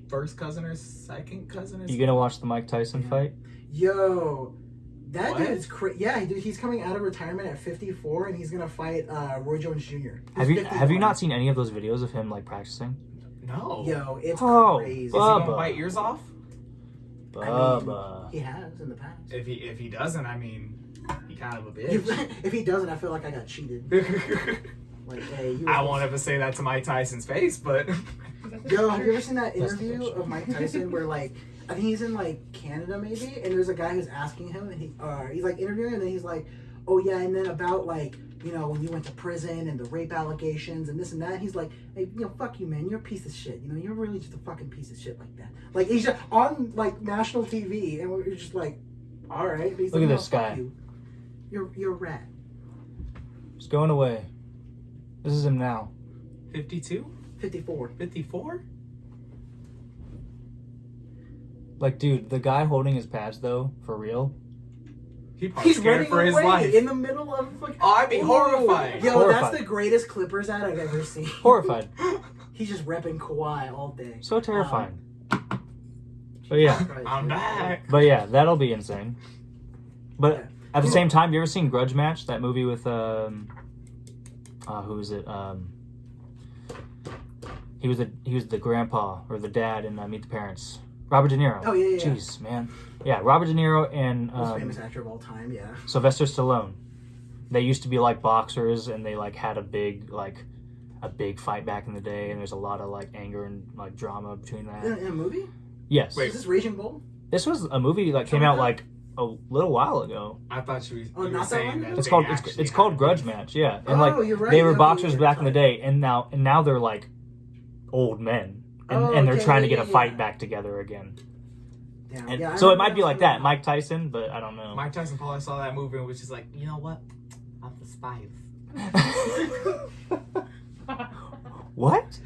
first cousin or second cousin. Or You gonna watch the Mike Tyson fight? Yo, that What? dude's crazy. Yeah, dude, he's coming out of retirement at 54, and he's gonna fight Roy Jones Jr. He's Have you 51. not seen any of those videos of him like practicing? No. Yo, it's Oh, crazy. Is he gonna Bubba. bite ears off? Bubba. He has in the past. If he doesn't, I mean, he kind of a If, bitch. if he doesn't, I feel like I got cheated. Like, hey, you I won't ever say that to Mike Tyson's face, but Yo, have you ever seen that That's the interview picture. of Mike Tyson where like I think he's in like Canada maybe, and there's a guy who's asking him, and he's like interviewing, and then he's like, oh yeah, and then about like when you went to prison and the rape allegations and this and that. And he's like, hey, fuck you, man, you're a piece of shit. You're really just a fucking piece of shit like that. Like he's just on like national TV, and we're just like, all right. But he's Look like, at no, this fuck guy. you. You're a rat. It's going away. This is him now. 52? 54. 54? Like, dude, the guy holding his pads though, for real. He probably He's scared running for his away life. in the middle of like. Oh, I'd be horrified. Yo, Horrified. that's the greatest Clippers ad I've ever seen. Horrified. He's just repping Kawhi all day. So terrifying. But yeah. I'm back. But yeah, that'll be insane. But Yeah. at the same time, you ever seen Grudge Match? That movie with who is it? He was the grandpa or the dad in Meet the Parents. Robert De Niro. Oh, yeah. Jeez, man. Yeah, Robert De Niro and Most famous actor of all time, yeah. Sylvester Stallone. They used to be like boxers, and they like had a big fight back in the day, and there's a lot of like anger and like drama between that. In a movie? Yes. Wait. Is this Raging Bull? This was a movie that came out like a little while ago. I thought you Oh, were not that saying one? that It's they called actually it's called had Grudge beef. Match, yeah. And Oh, like you're right. they were Yeah, boxers you're back in the right. day, and now they're like old men, and they're okay, trying to yeah, get a yeah, fight yeah. back together again. Damn. And Yeah, I so it remember might be like that, one. Mike Tyson, but I don't know. Mike Tyson probably saw that movie and was just like, you know what? I'm the spice. What?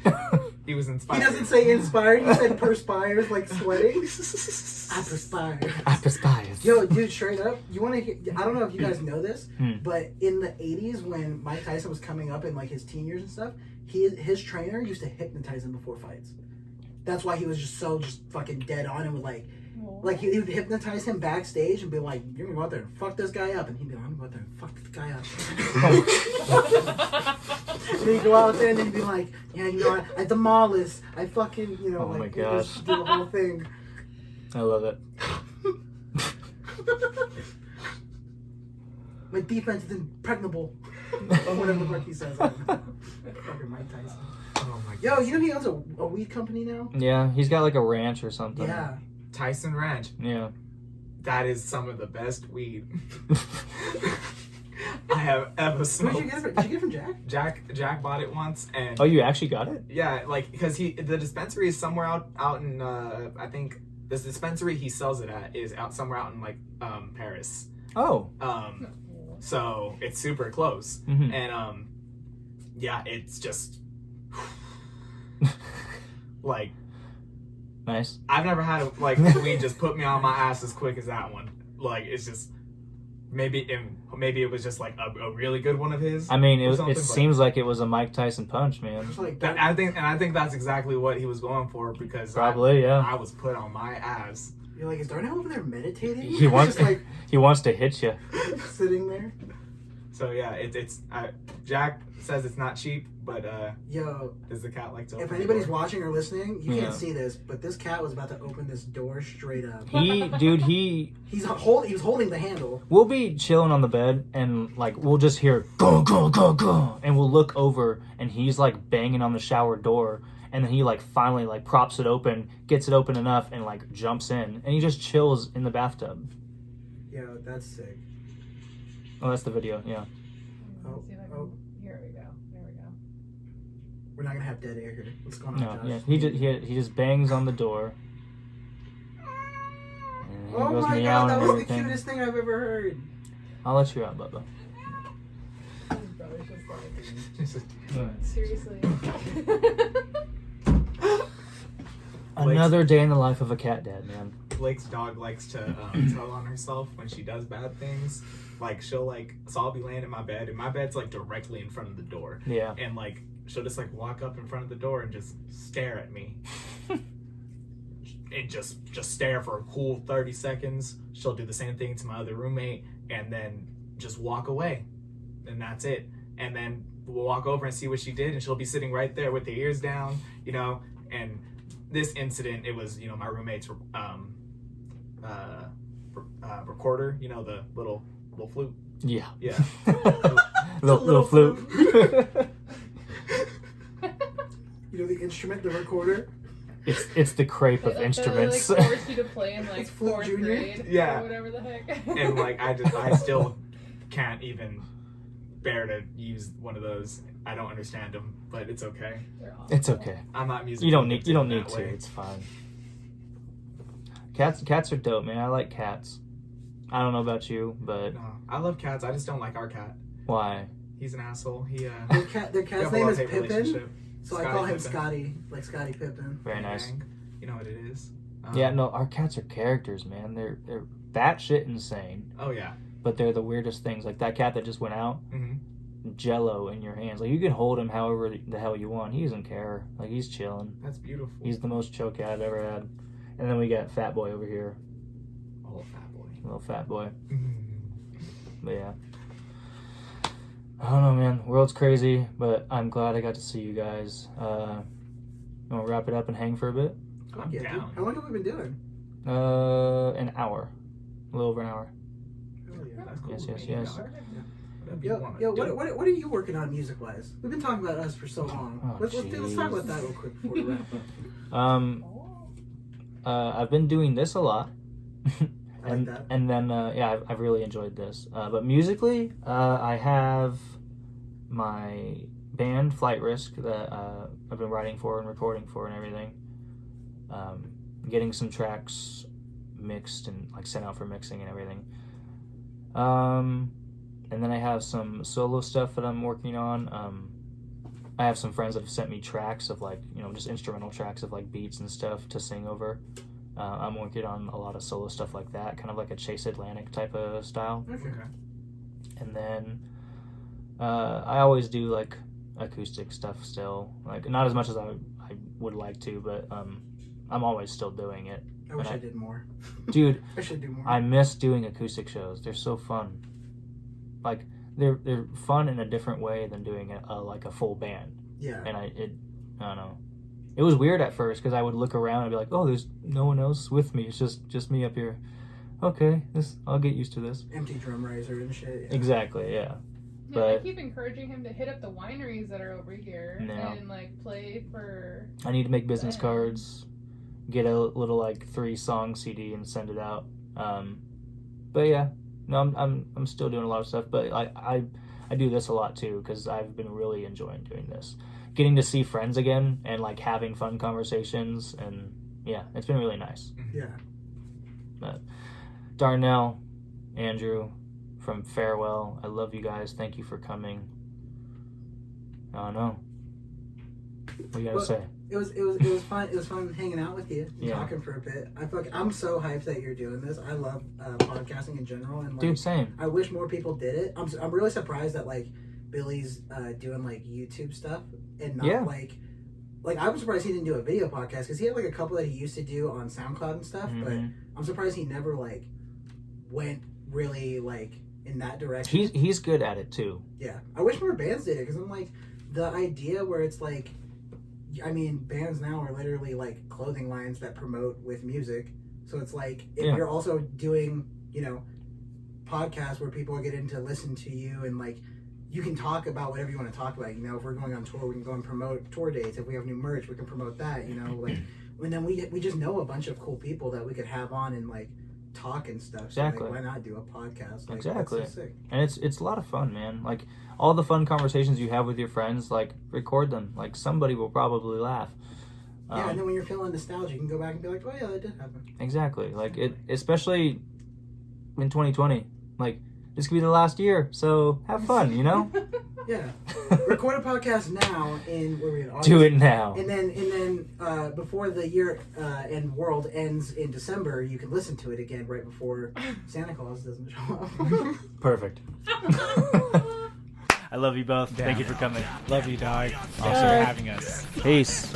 He was inspired. He doesn't say inspired, he said perspires, like sweating. I perspire. I perspire. Yo, dude, straight up, you want to hear, I don't know if you guys know this, Hmm. but in the 80s when Mike Tyson was coming up in like his teen years and stuff, his trainer used to hypnotize him before fights. That's why he was just fucking dead on and would like he would hypnotize him backstage and be like, you're gonna go out there and fuck this guy up, and he'd be like, I'm gonna go out there and fuck this guy up. And then he'd go out there and then he'd be like, yeah, you know, I demolish, I fucking, you know, Oh my like gosh. just do the whole thing. I love it. My defense is impregnable. Or whatever the fuck he says. I don't know. Fucking Mike Tyson. Oh my Yo, God. you know he owns a weed company now? Yeah, he's got like a ranch or something. Yeah. Tyson Ranch. Yeah. That is some of the best weed I have ever Where'd smoked. you get it from? Did you get it from Jack? Jack bought it once, and Oh, you actually got it? yeah, like because the dispensary is somewhere out in I think this dispensary he sells it at is out somewhere out in like Paris. Oh. So it's super close, Mhm. and yeah, it's just like Nice. I've never had weed just put me on my ass as quick as that one. Like it's just maybe it was just like a really good one of his. I mean, or it something, but seems like it was a Mike Tyson punch, man. Just like that, I think that's exactly what he was going for because Probably, yeah. I was put on my ass. You're like, is Darnell over there meditating? He wants Just like he wants to hit you. sitting there. So yeah, Jack says it's not cheap, but Yo, does the cat like to? if open the anybody's door? watching or listening, you Yeah. can't see this, but this cat was about to open this door straight up. He He was holding the handle. we'll be chilling on the bed and like we'll just hear go go go go, and we'll look over and he's like banging on the shower door, and then he like finally like props it open, gets it open enough, and like jumps in, and he just chills in the bathtub. Yo, that's sick. Oh, that's the video. Yeah. Oh, See if I can- oh. Here we go. There we go. We're not gonna have dead air here. What's going on, No. Josh? Yeah. He just bangs on the door. And he Oh goes my meowing god, that and was the everything. cutest thing I've ever heard. I'll let you out, Bubba. His brother's just like, Just- seriously. Another day in the life of a cat dad, man. Blake's dog likes to tell on herself when she does bad things. Like so I'll be laying in my bed and my bed's like directly in front of the door. Yeah. And like she'll just like walk up in front of the door and just stare at me. And just stare for a cool 30 seconds. She'll do the same thing to my other roommate and then just walk away. And that's it. And then we'll walk over and see what she did and she'll be sitting right there with the ears down, you know. And this incident, it was, you know, my roommate's recorder, you know, the little flute. Yeah. Yeah. little flute. You know the instrument, the recorder? it's the crepe of They, instruments. They like forced you to play in like It's Flute 4th Junior. grade Yeah. or whatever the heck. And like I still can't even bear to use one of those. I don't understand them, but it's okay. They're awful. It's okay. I'm not music. You don't need that to. way. It's fine. Cats are dope, man. I like cats. I don't know about you, but No, I love cats. I just don't like our cat. why? He's an asshole. He Their we cat's have a name is love-hate Pippin, relationship. so I Scotty call him Pippin. Scotty, like Scotty Pippin. Very nice. Bang. You know what it is? Yeah, no, our cats are characters, man. They're batshit insane, Oh yeah. but they're the weirdest things. Like that cat that just went out, hmm Jello in your hands. Like you can hold him however the hell you want. He doesn't care. Like he's chilling. That's beautiful. He's the most chill cat I've ever had. And then we got Fat Boy over here, oh fat boy. little Fat Boy. Mhm. But yeah. I don't know, man. World's crazy, but I'm glad I got to see you guys. You want to wrap it up and hang for a bit? I'm Dude. down. How long have we been doing? An hour. A little over an hour. Oh, yeah. That's cool. Yes, with me, yes. Whatever you Yo, wanna yo, do. what are you working on music-wise? We've been talking about us for so long. Oh, let's talk about that real quick before we wrap up. I've been doing this a lot. I like that. And then I've really enjoyed this. But musically, I have my band Flight Risk that I've been writing for and recording for and everything. Getting some tracks mixed and like sent out for mixing and everything. And then I have some solo stuff that I'm working on. I have some friends that have sent me tracks of like, just instrumental tracks of like beats and stuff to sing over. I'm working on a lot of solo stuff like that, kind of like a Chase Atlantic type of style. Okay. And then I always do like acoustic stuff still, like not as much as I would like to, but I'm always still doing it. I wish I did more. Dude, I should do more. I miss doing acoustic shows. They're so fun. Like they're fun in a different way than doing a full band. Yeah. And I don't know. It was weird at first because I would look around and be like, "Oh, there's no one else with me. It's just me up here." Okay, I'll get used to this. Empty drum riser and shit. Yeah. Exactly, yeah. Yeah, But- I keep encouraging him to hit up the wineries that are over here Yeah. and like play for. I need to make business Yeah. cards, get a little like 3-song CD and send it out. But yeah, no, I'm still doing a lot of stuff. But I do this a lot too because I've been really enjoying doing this, getting to see friends again and like having fun conversations, and yeah, it's been really nice. Yeah. But Darnell, Andrew from Fairwell, I love you guys. Thank you for coming. I don't know. What you gotta Well, say? It was fun. It was fun hanging out with you and Yeah. talking for a bit. I feel like I'm so hyped that you're doing this. I love podcasting in general, and like, Dude, same. I wish more people did it. I'm really surprised that like Billy's doing like YouTube stuff and not Yeah. like I'm surprised he didn't do a video podcast because he had like a couple that he used to do on SoundCloud and stuff. But Mhm. I'm surprised he never like went really like in that direction. He's good at it too. Yeah, I wish more bands did it because I'm like the idea where it's like, I mean, bands now are literally like clothing lines that promote with music. So it's like if Yeah. you're also doing, podcasts where people get in to listen to you and like you can talk about whatever you want to talk about. If we're going on tour, we can go and promote tour dates. If we have new merch, we can promote that. Like, and then we just know a bunch of cool people that we could have on and like talk and stuff. Exactly. So like, why not do a podcast? Like, Exactly. That's so sick. And it's a lot of fun, man. Like all the fun conversations you have with your friends, like record them. Like somebody will probably laugh. Yeah, and then when you're feeling nostalgia, you can go back and be like, oh yeah, that did happen. Exactly. Like it, especially in 2020. Like this could be the last year, so have fun. Yeah. Record a podcast now in where are we in August? Do it now. And then before the year and world ends in December, you can listen to it again right before Santa Claus doesn't show up. Perfect. I love you both. Thank you for coming. Love you, dog. Thanks for Awesome. having us. Peace.